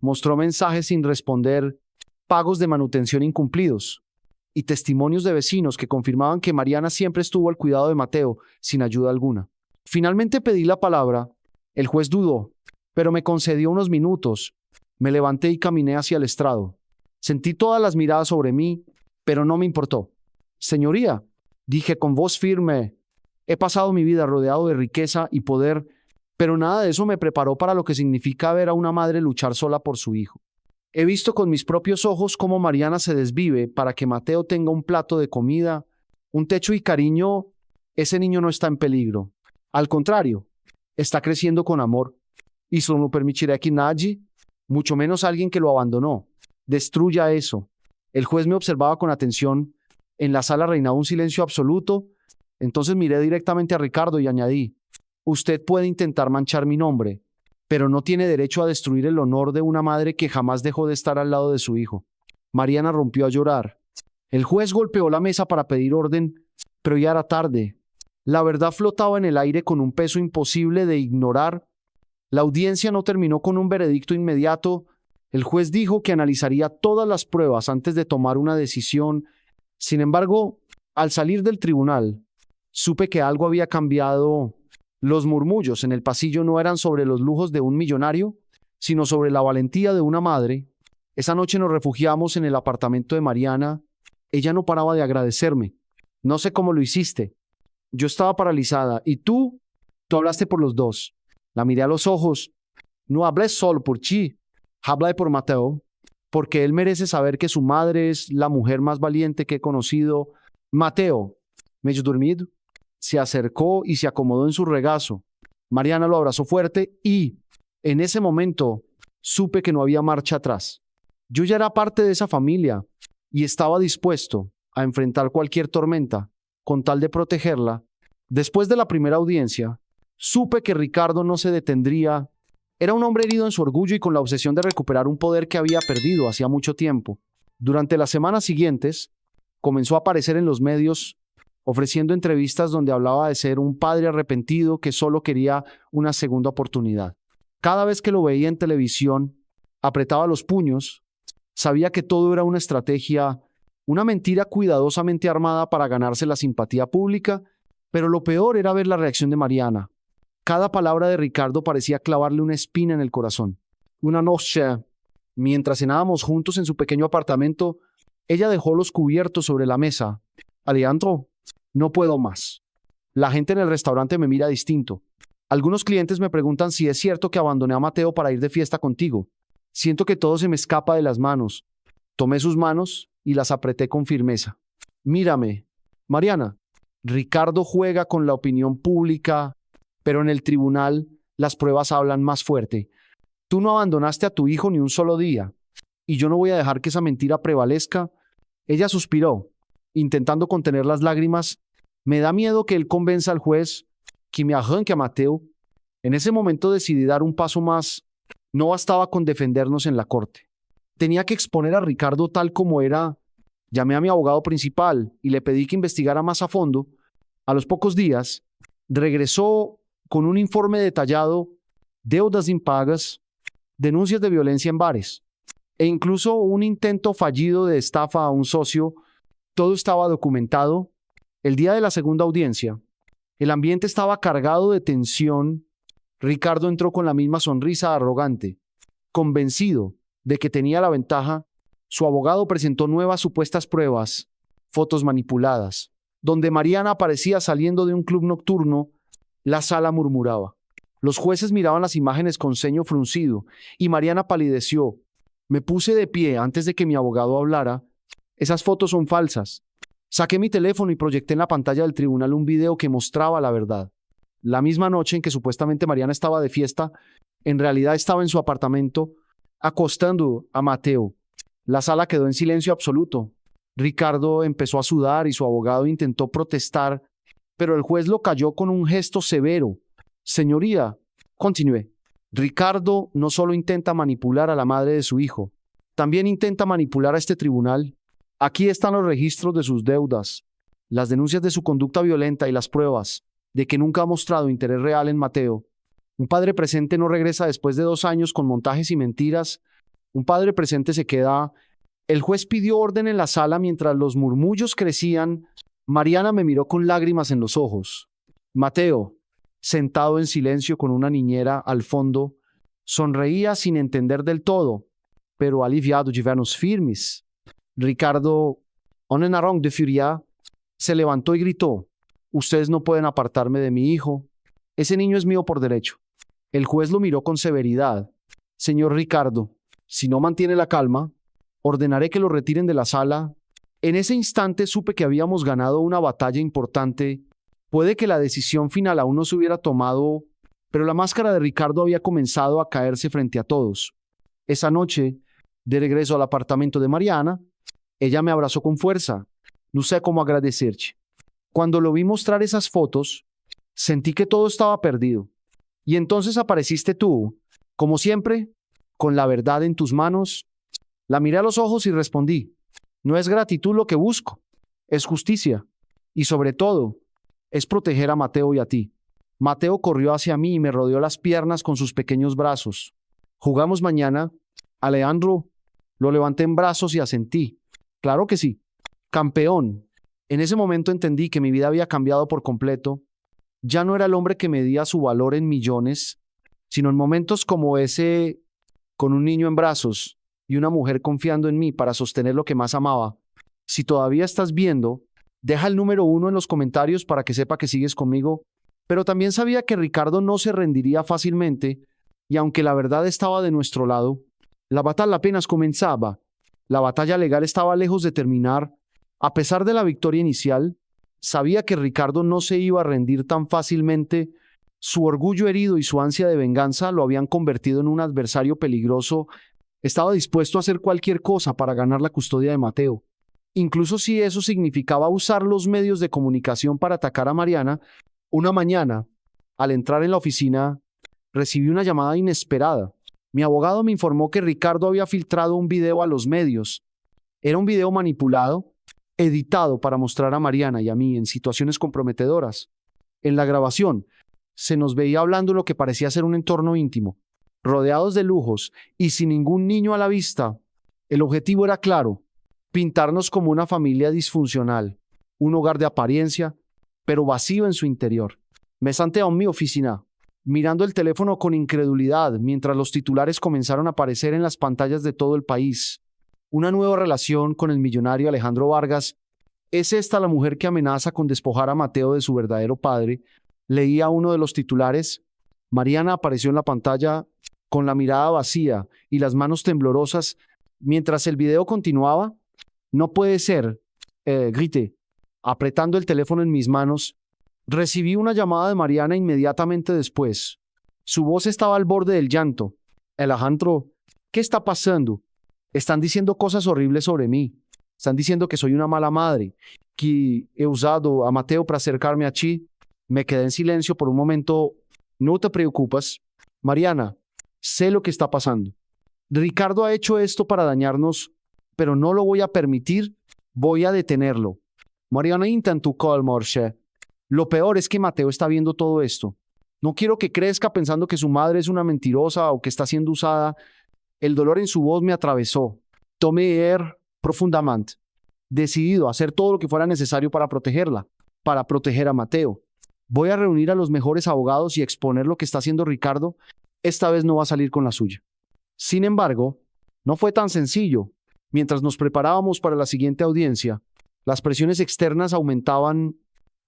Mostró mensajes sin responder, pagos de manutención incumplidos y testimonios de vecinos que confirmaban que Mariana siempre estuvo al cuidado de Mateo sin ayuda alguna. Finalmente pedí la palabra. El juez dudó, pero me concedió unos minutos. Me levanté y caminé hacia el estrado. Sentí todas las miradas sobre mí, pero no me importó. Señoría, dije con voz firme, he pasado mi vida rodeado de riqueza y poder, pero nada de eso me preparó para lo que significa ver a una madre luchar sola por su hijo. He visto con mis propios ojos cómo Mariana se desvive para que Mateo tenga un plato de comida, un techo y cariño. Ese niño no está en peligro. Al contrario, está creciendo con amor. Y eso no permitirá que nadie, mucho menos alguien que lo abandonó, destruya eso. El juez me observaba con atención. En la sala reinaba un silencio absoluto. Entonces miré directamente a Ricardo y añadí, usted puede intentar manchar mi nombre, pero no tiene derecho a destruir el honor de una madre que jamás dejó de estar al lado de su hijo. Mariana rompió a llorar. El juez golpeó la mesa para pedir orden, pero ya era tarde. La verdad flotaba en el aire con un peso imposible de ignorar. La audiencia no terminó con un veredicto inmediato. El juez dijo que analizaría todas las pruebas antes de tomar una decisión. Sin embargo, al salir del tribunal, supe que algo había cambiado. Los murmullos en el pasillo no eran sobre los lujos de un millonario, sino sobre la valentía de una madre. Esa noche nos refugiamos en el apartamento de Mariana. Ella no paraba de agradecerme. No sé cómo lo hiciste. Yo estaba paralizada. ¿Y tú? Tú hablaste por los dos. La miré a los ojos. No hablé solo por ti. Hablé por Mateo. Porque él merece saber que su madre es la mujer más valiente que he conocido. Mateo, medio dormido, se acercó y se acomodó en su regazo. Mariana lo abrazó fuerte y, en ese momento, supe que no había marcha atrás. Yo ya era parte de esa familia y estaba dispuesto a enfrentar cualquier tormenta con tal de protegerla. Después de la primera audiencia, supe que Ricardo no se detendría. Era un hombre herido en su orgullo y con la obsesión de recuperar un poder que había perdido hacía mucho tiempo. Durante las semanas siguientes, comenzó a aparecer en los medios ofreciendo entrevistas donde hablaba de ser un padre arrepentido que solo quería una segunda oportunidad. Cada vez que lo veía en televisión, apretaba los puños, sabía que todo era una estrategia, una mentira cuidadosamente armada para ganarse la simpatía pública, pero lo peor era ver la reacción de Mariana. Cada palabra de Ricardo parecía clavarle una espina en el corazón. Una noche, mientras cenábamos juntos en su pequeño apartamento, ella dejó los cubiertos sobre la mesa. Alejandro, no puedo más. La gente en el restaurante me mira distinto. Algunos clientes me preguntan si es cierto que abandoné a Mateo para ir de fiesta contigo. Siento que todo se me escapa de las manos. Tomé sus manos y las apreté con firmeza. Mírame, Mariana, Ricardo juega con la opinión pública, pero en el tribunal las pruebas hablan más fuerte. Tú no abandonaste a tu hijo ni un solo día, y yo no voy a dejar que esa mentira prevalezca. Ella suspiró, intentando contener las lágrimas. Me da miedo que él convenza al juez que me arranque a Mateo. En ese momento decidí dar un paso más. No bastaba con defendernos en la corte. Tenía que exponer a Ricardo tal como era. Llamé a mi abogado principal y le pedí que investigara más a fondo. A los pocos días, regresó con un informe detallado, deudas impagas, denuncias de violencia en bares e incluso un intento fallido de estafa a un socio. Todo estaba documentado. El día de la segunda audiencia, el ambiente estaba cargado de tensión. Ricardo entró con la misma sonrisa arrogante. Convencido de que tenía la ventaja, su abogado presentó nuevas supuestas pruebas, fotos manipuladas, donde Mariana aparecía saliendo de un club nocturno. La sala murmuraba. Los jueces miraban las imágenes con ceño fruncido y Mariana palideció. Me puse de pie antes de que mi abogado hablara. Esas fotos son falsas. Saqué mi teléfono y proyecté en la pantalla del tribunal un video que mostraba la verdad. La misma noche en que supuestamente Mariana estaba de fiesta, en realidad estaba en su apartamento acostando a Mateo. La sala quedó en silencio absoluto. Ricardo empezó a sudar y su abogado intentó protestar, pero el juez lo calló con un gesto severo. Señoría, continúe. Ricardo no solo intenta manipular a la madre de su hijo, también intenta manipular a este tribunal. Aquí están los registros de sus deudas, las denuncias de su conducta violenta y las pruebas de que nunca ha mostrado interés real en Mateo. Un padre presente no regresa después de 2 años con montajes y mentiras. Un padre presente se queda. El juez pidió orden en la sala mientras los murmullos crecían. Mariana me miró con lágrimas en los ojos. Mateo, sentado en silencio con una niñera al fondo, sonreía sin entender del todo, pero aliviado de vernos firmes. Ricardo, on en arranque de furia, se levantó y gritó: «Ustedes no pueden apartarme de mi hijo. Ese niño es mío por derecho». El juez lo miró con severidad. «Señor Ricardo, si no mantiene la calma, ordenaré que lo retiren de la sala». En ese instante supe que habíamos ganado una batalla importante. Puede que la decisión final aún no se hubiera tomado, pero la máscara de Ricardo había comenzado a caerse frente a todos. Esa noche, de regreso al apartamento de Mariana, ella me abrazó con fuerza. No sé cómo agradecerte. Cuando lo vi mostrar esas fotos, sentí que todo estaba perdido. Y entonces apareciste tú, como siempre, con la verdad en tus manos. La miré a los ojos y respondí: no es gratitud lo que busco, es justicia. Y sobre todo, es proteger a Mateo y a ti. Mateo corrió hacia mí y me rodeó las piernas con sus pequeños brazos. ¿Jugamos mañana? Alejandro, lo levanté en brazos y asentí. Claro que sí. Campeón. En ese momento entendí que mi vida había cambiado por completo. Ya no era el hombre que medía su valor en millones, sino en momentos como ese, con un niño en brazos y una mujer confiando en mí para sostener lo que más amaba. Si todavía estás viendo, deja el número 1 en los comentarios para que sepa que sigues conmigo. Pero también sabía que Ricardo no se rendiría fácilmente, y aunque la verdad estaba de nuestro lado, la batalla apenas comenzaba. La batalla legal estaba lejos de terminar. A pesar de la victoria inicial, sabía que Ricardo no se iba a rendir tan fácilmente. Su orgullo herido y su ansia de venganza lo habían convertido en un adversario peligroso. Estaba dispuesto a hacer cualquier cosa para ganar la custodia de Mateo. Incluso si eso significaba usar los medios de comunicación para atacar a Mariana. Una mañana, al entrar en la oficina, recibí una llamada inesperada. Mi abogado me informó que Ricardo había filtrado un video a los medios. Era un video manipulado, editado para mostrar a Mariana y a mí en situaciones comprometedoras. En la grabación, se nos veía hablando en lo que parecía ser un entorno íntimo, rodeados de lujos y sin ningún niño a la vista. El objetivo era claro: pintarnos como una familia disfuncional, un hogar de apariencia, pero vacío en su interior. Me senté en mi oficina, mirando el teléfono con incredulidad mientras los titulares comenzaron a aparecer en las pantallas de todo el país. Una nueva relación con el millonario Alejandro Vargas. ¿Es esta la mujer que amenaza con despojar a Mateo de su verdadero padre? Leía uno de los titulares. Mariana apareció en la pantalla con la mirada vacía y las manos temblorosas mientras el video continuaba. No puede ser, grité, apretando el teléfono en mis manos. Recibí una llamada de Mariana inmediatamente después. Su voz estaba al borde del llanto. Alejandro, ¿qué está pasando? Están diciendo cosas horribles sobre mí. Están diciendo que soy una mala madre, que he usado a Mateo para acercarme a ti. Me quedé en silencio por un momento. No te preocupes, Mariana, sé lo que está pasando. Ricardo ha hecho esto para dañarnos, pero no lo voy a permitir. Voy a detenerlo. Mariana intentó calmarse. Lo peor es que Mateo está viendo todo esto. No quiero que crezca pensando que su madre es una mentirosa o que está siendo usada. El dolor en su voz me atravesó. Tomé aire profundamente, decidido a hacer todo lo que fuera necesario para protegerla, para proteger a Mateo. Voy a reunir a los mejores abogados y exponer lo que está haciendo Ricardo. Esta vez no va a salir con la suya. Sin embargo, no fue tan sencillo. Mientras nos preparábamos para la siguiente audiencia, las presiones externas aumentaban.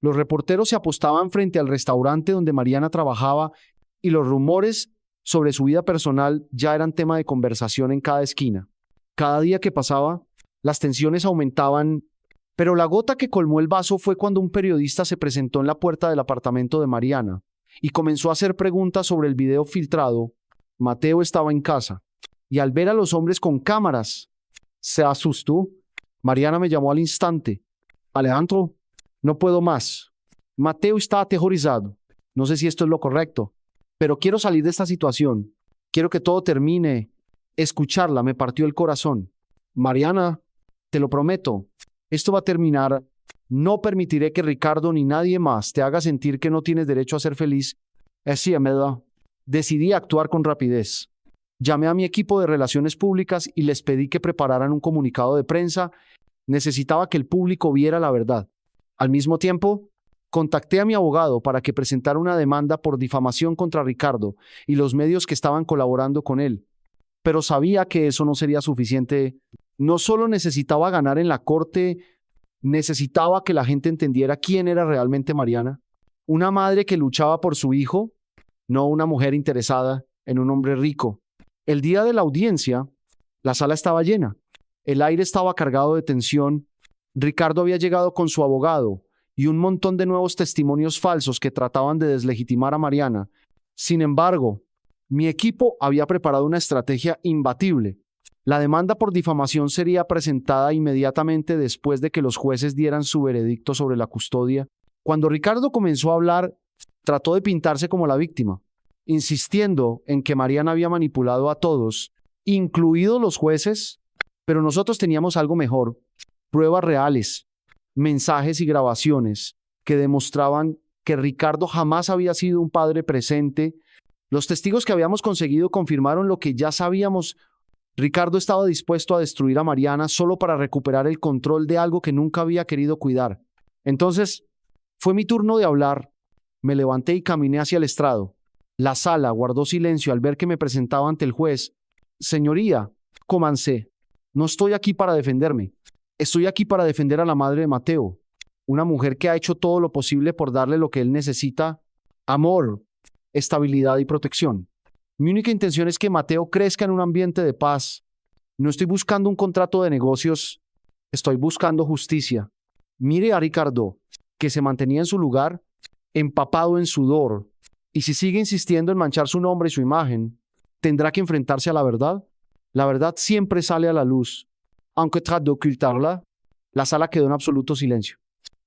Los reporteros se apostaban frente al restaurante donde Mariana trabajaba y los rumores sobre su vida personal ya eran tema de conversación en cada esquina. Cada día que pasaba, las tensiones aumentaban, pero la gota que colmó el vaso fue cuando un periodista se presentó en la puerta del apartamento de Mariana y comenzó a hacer preguntas sobre el video filtrado. Mateo estaba en casa y al ver a los hombres con cámaras, se asustó. Mariana me llamó al instante. Alejandro, no puedo más. Mateo está aterrorizado. No sé si esto es lo correcto, pero quiero salir de esta situación. Quiero que todo termine. Escucharla me partió el corazón. Mariana, te lo prometo, esto va a terminar. No permitiré que Ricardo ni nadie más te haga sentir que no tienes derecho a ser feliz. Así, Ameda. Decidí actuar con rapidez. Llamé a mi equipo de relaciones públicas y les pedí que prepararan un comunicado de prensa. Necesitaba que el público viera la verdad. Al mismo tiempo, contacté a mi abogado para que presentara una demanda por difamación contra Ricardo y los medios que estaban colaborando con él. Pero sabía que eso no sería suficiente. No solo necesitaba ganar en la corte, necesitaba que la gente entendiera quién era realmente Mariana. Una madre que luchaba por su hijo, no una mujer interesada en un hombre rico. El día de la audiencia, la sala estaba llena. El aire estaba cargado de tensión. Ricardo había llegado con su abogado y un montón de nuevos testimonios falsos que trataban de deslegitimar a Mariana. Sin embargo, mi equipo había preparado una estrategia imbatible. La demanda por difamación sería presentada inmediatamente después de que los jueces dieran su veredicto sobre la custodia. Cuando Ricardo comenzó a hablar, trató de pintarse como la víctima, insistiendo en que Mariana había manipulado a todos, incluidos los jueces, pero nosotros teníamos algo mejor, pruebas reales, mensajes y grabaciones que demostraban que Ricardo jamás había sido un padre presente. Los testigos que habíamos conseguido confirmaron lo que ya sabíamos. Ricardo estaba dispuesto a destruir a Mariana solo para recuperar el control de algo que nunca había querido cuidar. Entonces, fue mi turno de hablar. Me levanté y caminé hacia el estrado. La sala guardó silencio al ver que me presentaba ante el juez. Señoría, comencé. No estoy aquí para defenderme. Estoy aquí para defender a la madre de Mateo, una mujer que ha hecho todo lo posible por darle lo que él necesita: amor, estabilidad y protección. Mi única intención es que Mateo crezca en un ambiente de paz. No estoy buscando un contrato de negocios, estoy buscando justicia. Mire a Ricardo, que se mantenía en su lugar, empapado en sudor, Y si sigue insistiendo en manchar su nombre y su imagen, tendrá que enfrentarse a la verdad. La verdad siempre sale a la luz. Aunque trate de ocultarla, la sala quedó en absoluto silencio.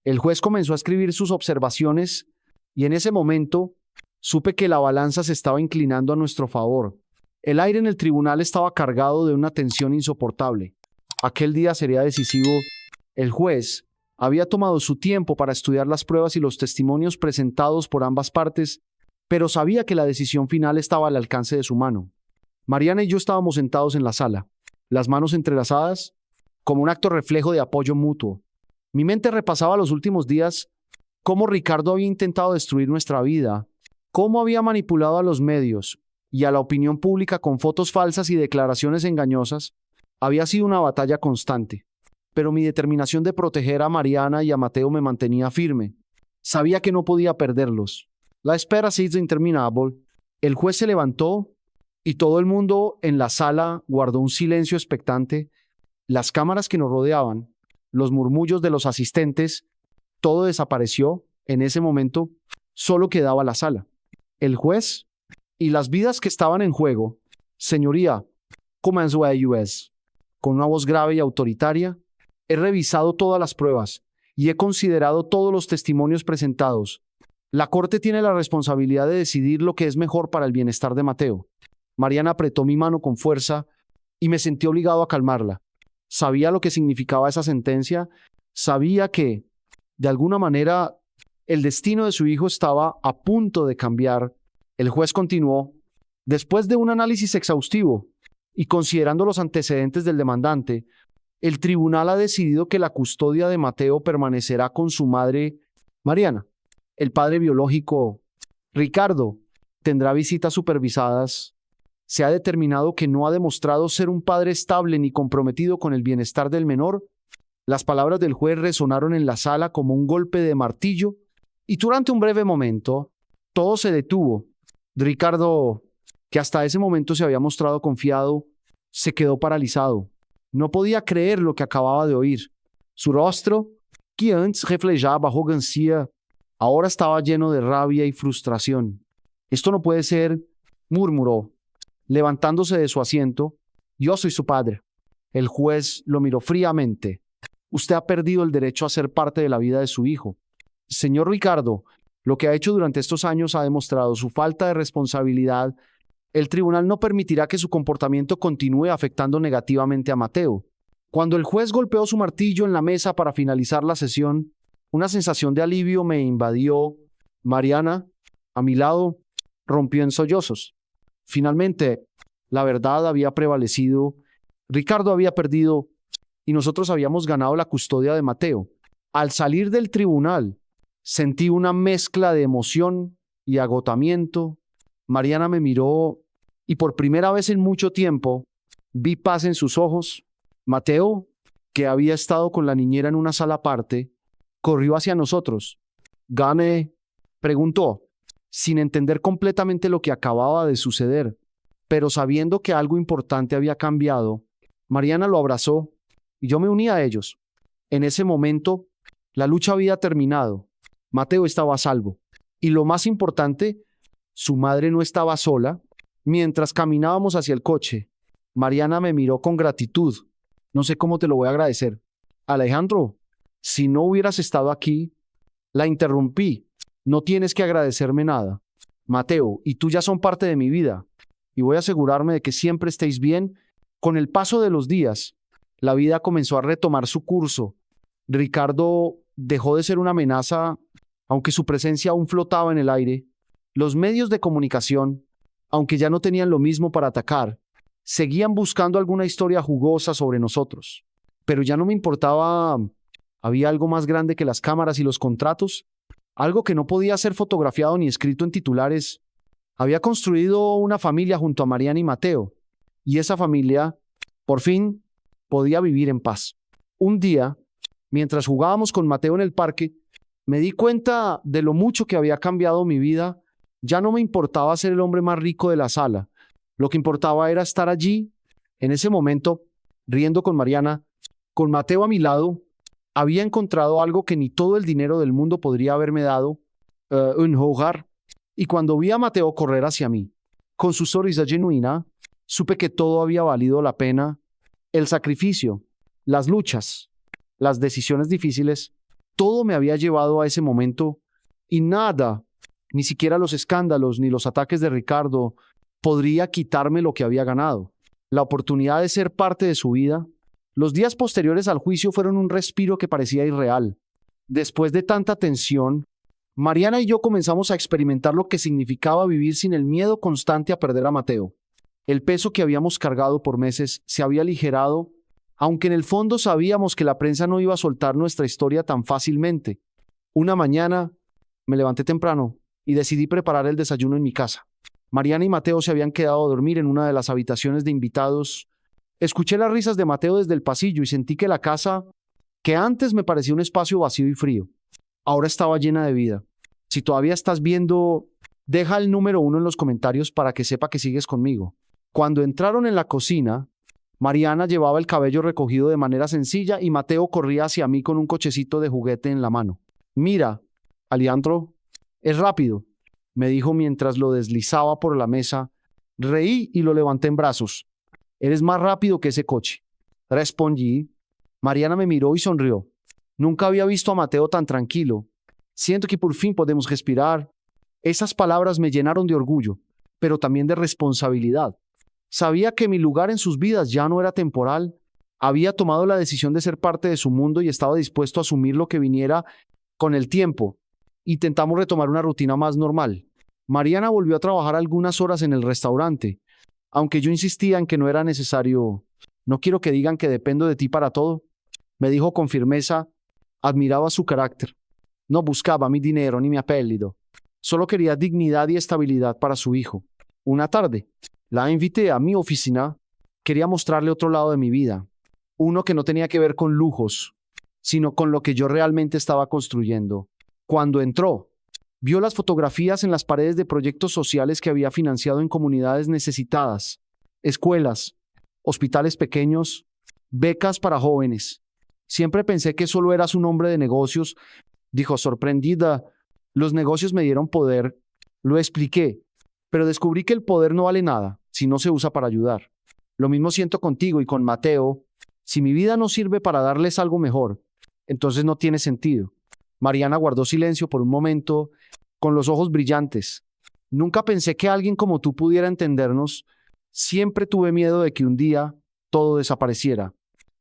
El juez comenzó a escribir sus observaciones y en ese momento supe que la balanza se estaba inclinando a nuestro favor. El aire en el tribunal estaba cargado de una tensión insoportable. Aquel día sería decisivo. El juez había tomado su tiempo para estudiar las pruebas y los testimonios presentados por ambas partes, pero sabía que la decisión final estaba al alcance de su mano. Mariana y yo estábamos sentados en la sala, las manos entrelazadas, como un acto reflejo de apoyo mutuo. Mi mente repasaba los últimos días, cómo Ricardo había intentado destruir nuestra vida, cómo había manipulado a los medios y a la opinión pública con fotos falsas y declaraciones engañosas. Había sido una batalla constante, pero mi determinación de proteger a Mariana y a Mateo me mantenía firme. Sabía que no podía perderlos. La espera se hizo interminable. El juez se levantó y todo el mundo en la sala guardó un silencio expectante. Las cámaras que nos rodeaban, los murmullos de los asistentes, todo desapareció. En ese momento solo quedaba la sala, el juez y las vidas que estaban en juego. Señoría, comenzó a US. Con una voz grave y autoritaria, he revisado todas las pruebas y he considerado todos los testimonios presentados. La Corte tiene la responsabilidad de decidir lo que es mejor para el bienestar de Mateo. Mariana apretó mi mano con fuerza y me sentí obligado a calmarla. Sabía lo que significaba esa sentencia, sabía que, de alguna manera, el destino de su hijo estaba a punto de cambiar. El juez continuó. Después de un análisis exhaustivo y considerando los antecedentes del demandante, el tribunal ha decidido que la custodia de Mateo permanecerá con su madre, Mariana. El padre biológico, Ricardo, tendrá visitas supervisadas. Se ha determinado que no ha demostrado ser un padre estable ni comprometido con el bienestar del menor. Las palabras del juez resonaron en la sala como un golpe de martillo y durante un breve momento todo se detuvo. Ricardo, que hasta ese momento se había mostrado confiado, se quedó paralizado. No podía creer lo que acababa de oír. Su rostro, que antes reflejaba arrogancia, ahora estaba lleno de rabia y frustración. Esto no puede ser, murmuró, levantándose de su asiento. Yo soy su padre. El juez lo miró fríamente. Usted ha perdido el derecho a ser parte de la vida de su hijo. Señor Ricardo, lo que ha hecho durante estos años ha demostrado su falta de responsabilidad. El tribunal no permitirá que su comportamiento continúe afectando negativamente a Mateo. Cuando el juez golpeó su martillo en la mesa para finalizar la sesión, una sensación de alivio me invadió. Mariana, a mi lado, rompió en sollozos. Finalmente, la verdad había prevalecido. Ricardo había perdido y nosotros habíamos ganado la custodia de Mateo. Al salir del tribunal, sentí una mezcla de emoción y agotamiento. Mariana me miró y por primera vez en mucho tiempo vi paz en sus ojos. Mateo, que había estado con la niñera en una sala aparte, corrió hacia nosotros. ¿Gane? Preguntó, sin entender completamente lo que acababa de suceder, pero sabiendo que algo importante había cambiado. Mariana lo abrazó y yo me uní a ellos. En ese momento, la lucha había terminado. Mateo estaba a salvo. Y lo más importante, su madre no estaba sola. Mientras caminábamos hacia el coche, Mariana me miró con gratitud. No sé cómo te lo voy a agradecer. Alejandro, si no hubieras estado aquí, la interrumpí. No tienes que agradecerme nada. Mateo y tú ya son parte de mi vida y voy a asegurarme de que siempre estéis bien. Con el paso de los días, la vida comenzó a retomar su curso. Ricardo dejó de ser una amenaza, aunque su presencia aún flotaba en el aire. Los medios de comunicación, aunque ya no tenían lo mismo para atacar, seguían buscando alguna historia jugosa sobre nosotros. Pero ya no me importaba. Había algo más grande que las cámaras y los contratos, algo que no podía ser fotografiado ni escrito en titulares. Había construido una familia junto a Mariana y Mateo, y esa familia, por fin, podía vivir en paz. Un día, mientras jugábamos con Mateo en el parque, me di cuenta de lo mucho que había cambiado mi vida. Ya no me importaba ser el hombre más rico de la sala. Lo que importaba era estar allí, en ese momento, riendo con Mariana, con Mateo a mi lado. Había encontrado algo que ni todo el dinero del mundo podría haberme dado, un hogar. Y cuando vi a Mateo correr hacia mí, con su sonrisa genuina, supe que todo había valido la pena. El sacrificio, las luchas, las decisiones difíciles, todo me había llevado a ese momento y nada, ni siquiera los escándalos ni los ataques de Ricardo, podría quitarme lo que había ganado. La oportunidad de ser parte de su vida. Los días posteriores al juicio fueron un respiro que parecía irreal. Después de tanta tensión, Mariana y yo comenzamos a experimentar lo que significaba vivir sin el miedo constante a perder a Mateo. El peso que habíamos cargado por meses se había aligerado, aunque en el fondo sabíamos que la prensa no iba a soltar nuestra historia tan fácilmente. Una mañana me levanté temprano y decidí preparar el desayuno en mi casa. Mariana y Mateo se habían quedado a dormir en una de las habitaciones de invitados. Escuché las risas de Mateo desde el pasillo y sentí que la casa, que antes me parecía un espacio vacío y frío, ahora estaba llena de vida. Si todavía estás viendo, deja el número 1 en los comentarios para que sepa que sigues conmigo. Cuando entraron en la cocina, Mariana llevaba el cabello recogido de manera sencilla y Mateo corría hacia mí con un cochecito de juguete en la mano. Mira, Aliandro, es rápido, me dijo mientras lo deslizaba por la mesa. Reí y lo levanté en brazos. Eres más rápido que ese coche. Respondí. Mariana me miró y sonrió. Nunca había visto a Mateo tan tranquilo. Siento que por fin podemos respirar. Esas palabras me llenaron de orgullo, pero también de responsabilidad. Sabía que mi lugar en sus vidas ya no era temporal. Había tomado la decisión de ser parte de su mundo y estaba dispuesto a asumir lo que viniera con el tiempo. Intentamos retomar una rutina más normal. Mariana volvió a trabajar algunas horas en el restaurante, aunque yo insistía en que no era necesario. No quiero que digan que dependo de ti para todo, me dijo con firmeza. Admiraba su carácter. No buscaba mi dinero ni mi apellido. Solo quería dignidad y estabilidad para su hijo. Una tarde, la invité a mi oficina. Quería mostrarle otro lado de mi vida, uno que no tenía que ver con lujos, sino con lo que yo realmente estaba construyendo. Cuando entró, vio las fotografías en las paredes de proyectos sociales que había financiado en comunidades necesitadas, escuelas, hospitales pequeños, becas para jóvenes. Siempre pensé que solo eras un hombre de negocios, dijo sorprendida. Los negocios me dieron poder, lo expliqué, pero descubrí que el poder no vale nada si no se usa para ayudar. Lo mismo siento contigo y con Mateo. Si mi vida no sirve para darles algo mejor, entonces no tiene sentido. Mariana guardó silencio por un momento, con los ojos brillantes. Nunca pensé que alguien como tú pudiera entendernos. Siempre tuve miedo de que un día todo desapareciera,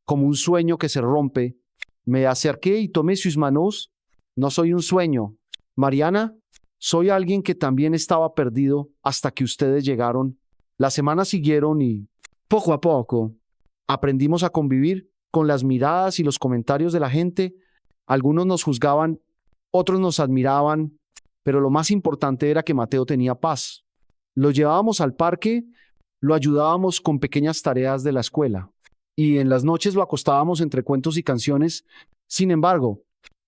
como un sueño que se rompe. Me acerqué y tomé sus manos. No soy un sueño, Mariana, soy alguien que también estaba perdido hasta que ustedes llegaron. Las semanas siguieron y, poco a poco, aprendimos a convivir con las miradas y los comentarios de la gente. Algunos nos juzgaban, otros nos admiraban, pero lo más importante era que Mateo tenía paz. Lo llevábamos al parque, lo ayudábamos con pequeñas tareas de la escuela y en las noches lo acostábamos entre cuentos y canciones. Sin embargo,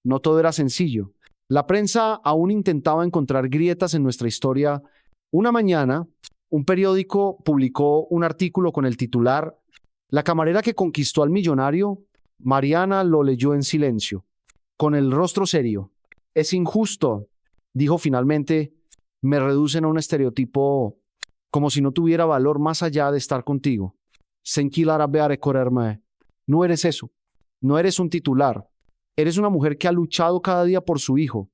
no todo era sencillo. La prensa aún intentaba encontrar grietas en nuestra historia. Una mañana, un periódico publicó un artículo con el titular «La camarera que conquistó al millonario». Mariana lo leyó en silencio, con el rostro serio. «Es injusto», dijo finalmente. «Me reducen a un estereotipo, como si no tuviera valor más allá de estar contigo. No eres eso. No eres un titular. Eres una mujer que ha luchado cada día por su hijo,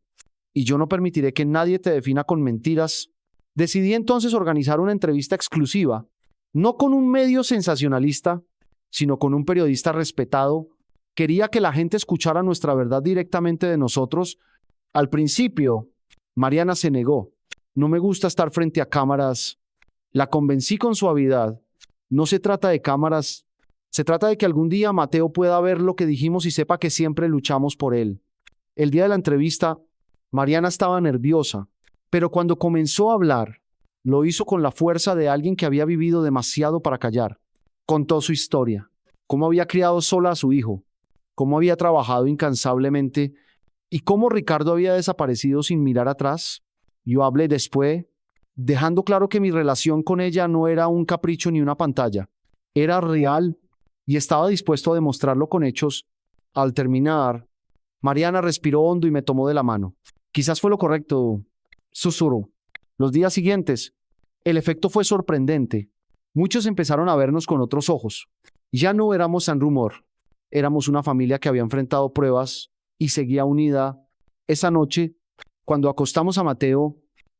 y yo no permitiré que nadie te defina con mentiras». Decidí entonces organizar una entrevista exclusiva, no con un medio sensacionalista, sino con un periodista respetado. Quería que la gente escuchara nuestra verdad directamente de nosotros. Al principio, Mariana se negó. «No me gusta estar frente a cámaras». La convencí con suavidad. «No se trata de cámaras. Se trata de que algún día Mateo pueda ver lo que dijimos y sepa que siempre luchamos por él». El día de la entrevista, Mariana estaba nerviosa, pero cuando comenzó a hablar, lo hizo con la fuerza de alguien que había vivido demasiado para callar. Contó su historia, cómo había criado sola a su hijo, cómo había trabajado incansablemente y cómo Ricardo había desaparecido sin mirar atrás. Yo hablé después, dejando claro que mi relación con ella no era un capricho ni una pantalla. Era real y estaba dispuesto a demostrarlo con hechos. Al terminar, Mariana respiró hondo y me tomó de la mano. «Quizás fue lo correcto», susurró. Los días siguientes, el efecto fue sorprendente. Muchos empezaron a vernos con otros ojos. Ya no éramos San Rumor, éramos una familia que había enfrentado pruebas y seguía unida. Esa noche, cuando acostamos a Mateo,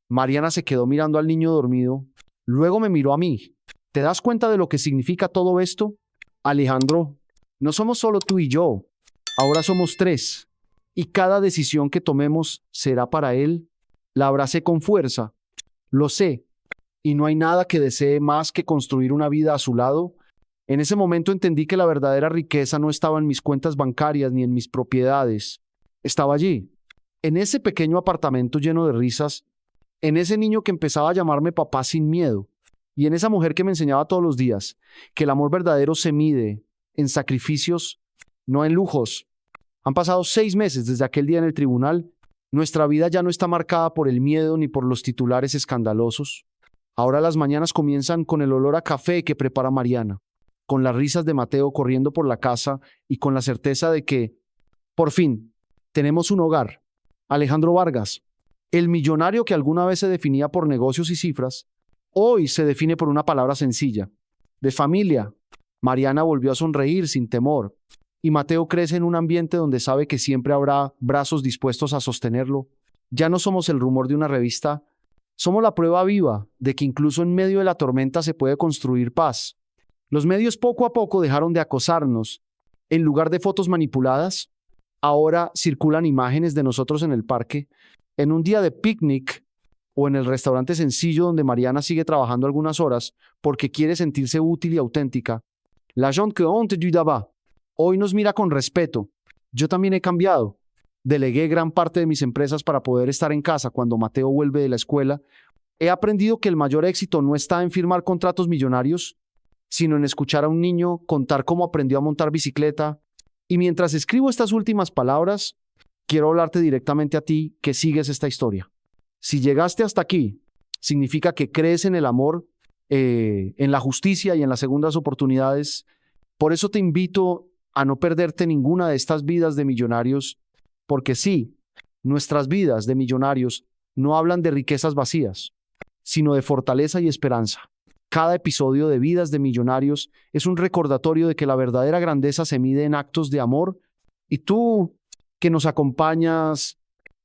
Mariana se quedó mirando al niño dormido. Luego me miró a mí. ¿Te das cuenta de lo que significa todo esto? Alejandro, no somos solo tú y yo. Ahora somos tres. Y cada decisión que tomemos será para él. La abracé con fuerza. Lo sé. Y no hay nada que desee más que construir una vida a su lado. En ese momento entendí que la verdadera riqueza no estaba en mis cuentas bancarias ni en mis propiedades. Estaba allí, en ese pequeño apartamento lleno de risas, en ese niño que empezaba a llamarme papá sin miedo, y en esa mujer que me enseñaba todos los días que el amor verdadero se mide en sacrificios, no en lujos. Han pasado 6 meses desde aquel día en el tribunal. Nuestra vida ya no está marcada por el miedo ni por los titulares escandalosos. Ahora las mañanas comienzan con el olor a café que prepara Mariana, con las risas de Mateo corriendo por la casa y con la certeza de que, por fin, tenemos un hogar. Alejandro Vargas, el millonario que alguna vez se definía por negocios y cifras, hoy se define por una palabra sencilla: de familia. Mariana volvió a sonreír sin temor, y Mateo crece en un ambiente donde sabe que siempre habrá brazos dispuestos a sostenerlo. Ya no somos el rumor de una revista, somos la prueba viva de que incluso en medio de la tormenta se puede construir paz. Los medios poco a poco dejaron de acosarnos. En lugar de fotos manipuladas, ahora circulan imágenes de nosotros en el parque, en un día de picnic o en el restaurante sencillo donde Mariana sigue trabajando algunas horas porque quiere sentirse útil y auténtica. La gente que honte du daba hoy nos mira con respeto. Yo también he cambiado. Delegué gran parte de mis empresas para poder estar en casa cuando Mateo vuelve de la escuela. He aprendido que el mayor éxito no está en firmar contratos millonarios, sino en escuchar a un niño contar cómo aprendió a montar bicicleta. Y mientras escribo estas últimas palabras, quiero hablarte directamente a ti que sigues esta historia. Si llegaste hasta aquí, significa que crees en el amor, en la justicia y en las segundas oportunidades. Por eso te invito a no perderte ninguna de estas vidas de millonarios, porque sí, nuestras vidas de millonarios no hablan de riquezas vacías, sino de fortaleza y esperanza. Cada episodio de Vidas de Millonarios es un recordatorio de que la verdadera grandeza se mide en actos de amor, y tú, que nos acompañas,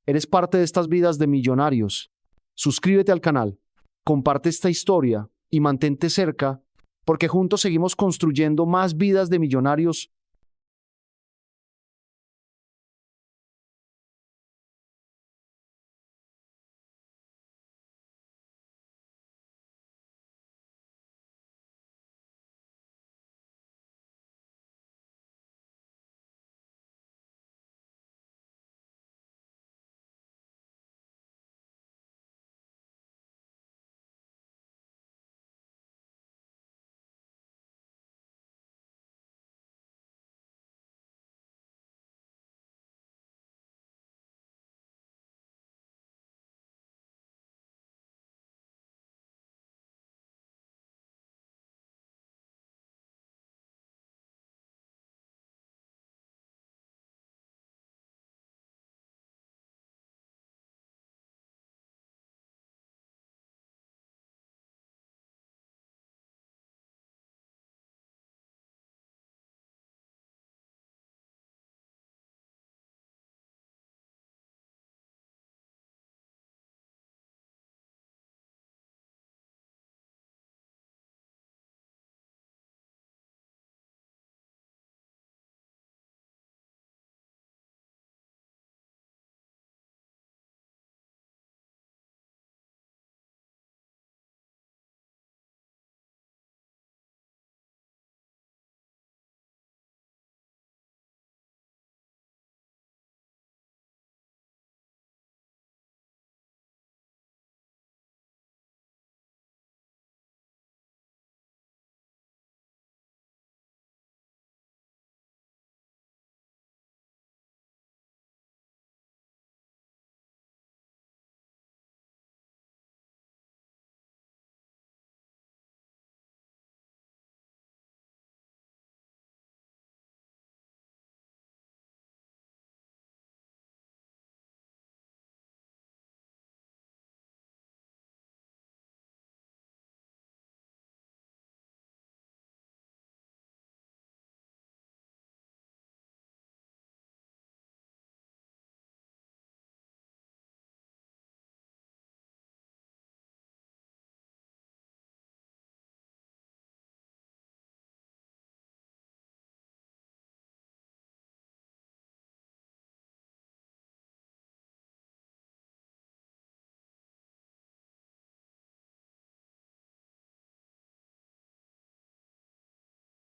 eres parte de estas vidas de millonarios. Suscríbete al canal, comparte esta historia y mantente cerca, porque juntos seguimos construyendo más vidas de millonarios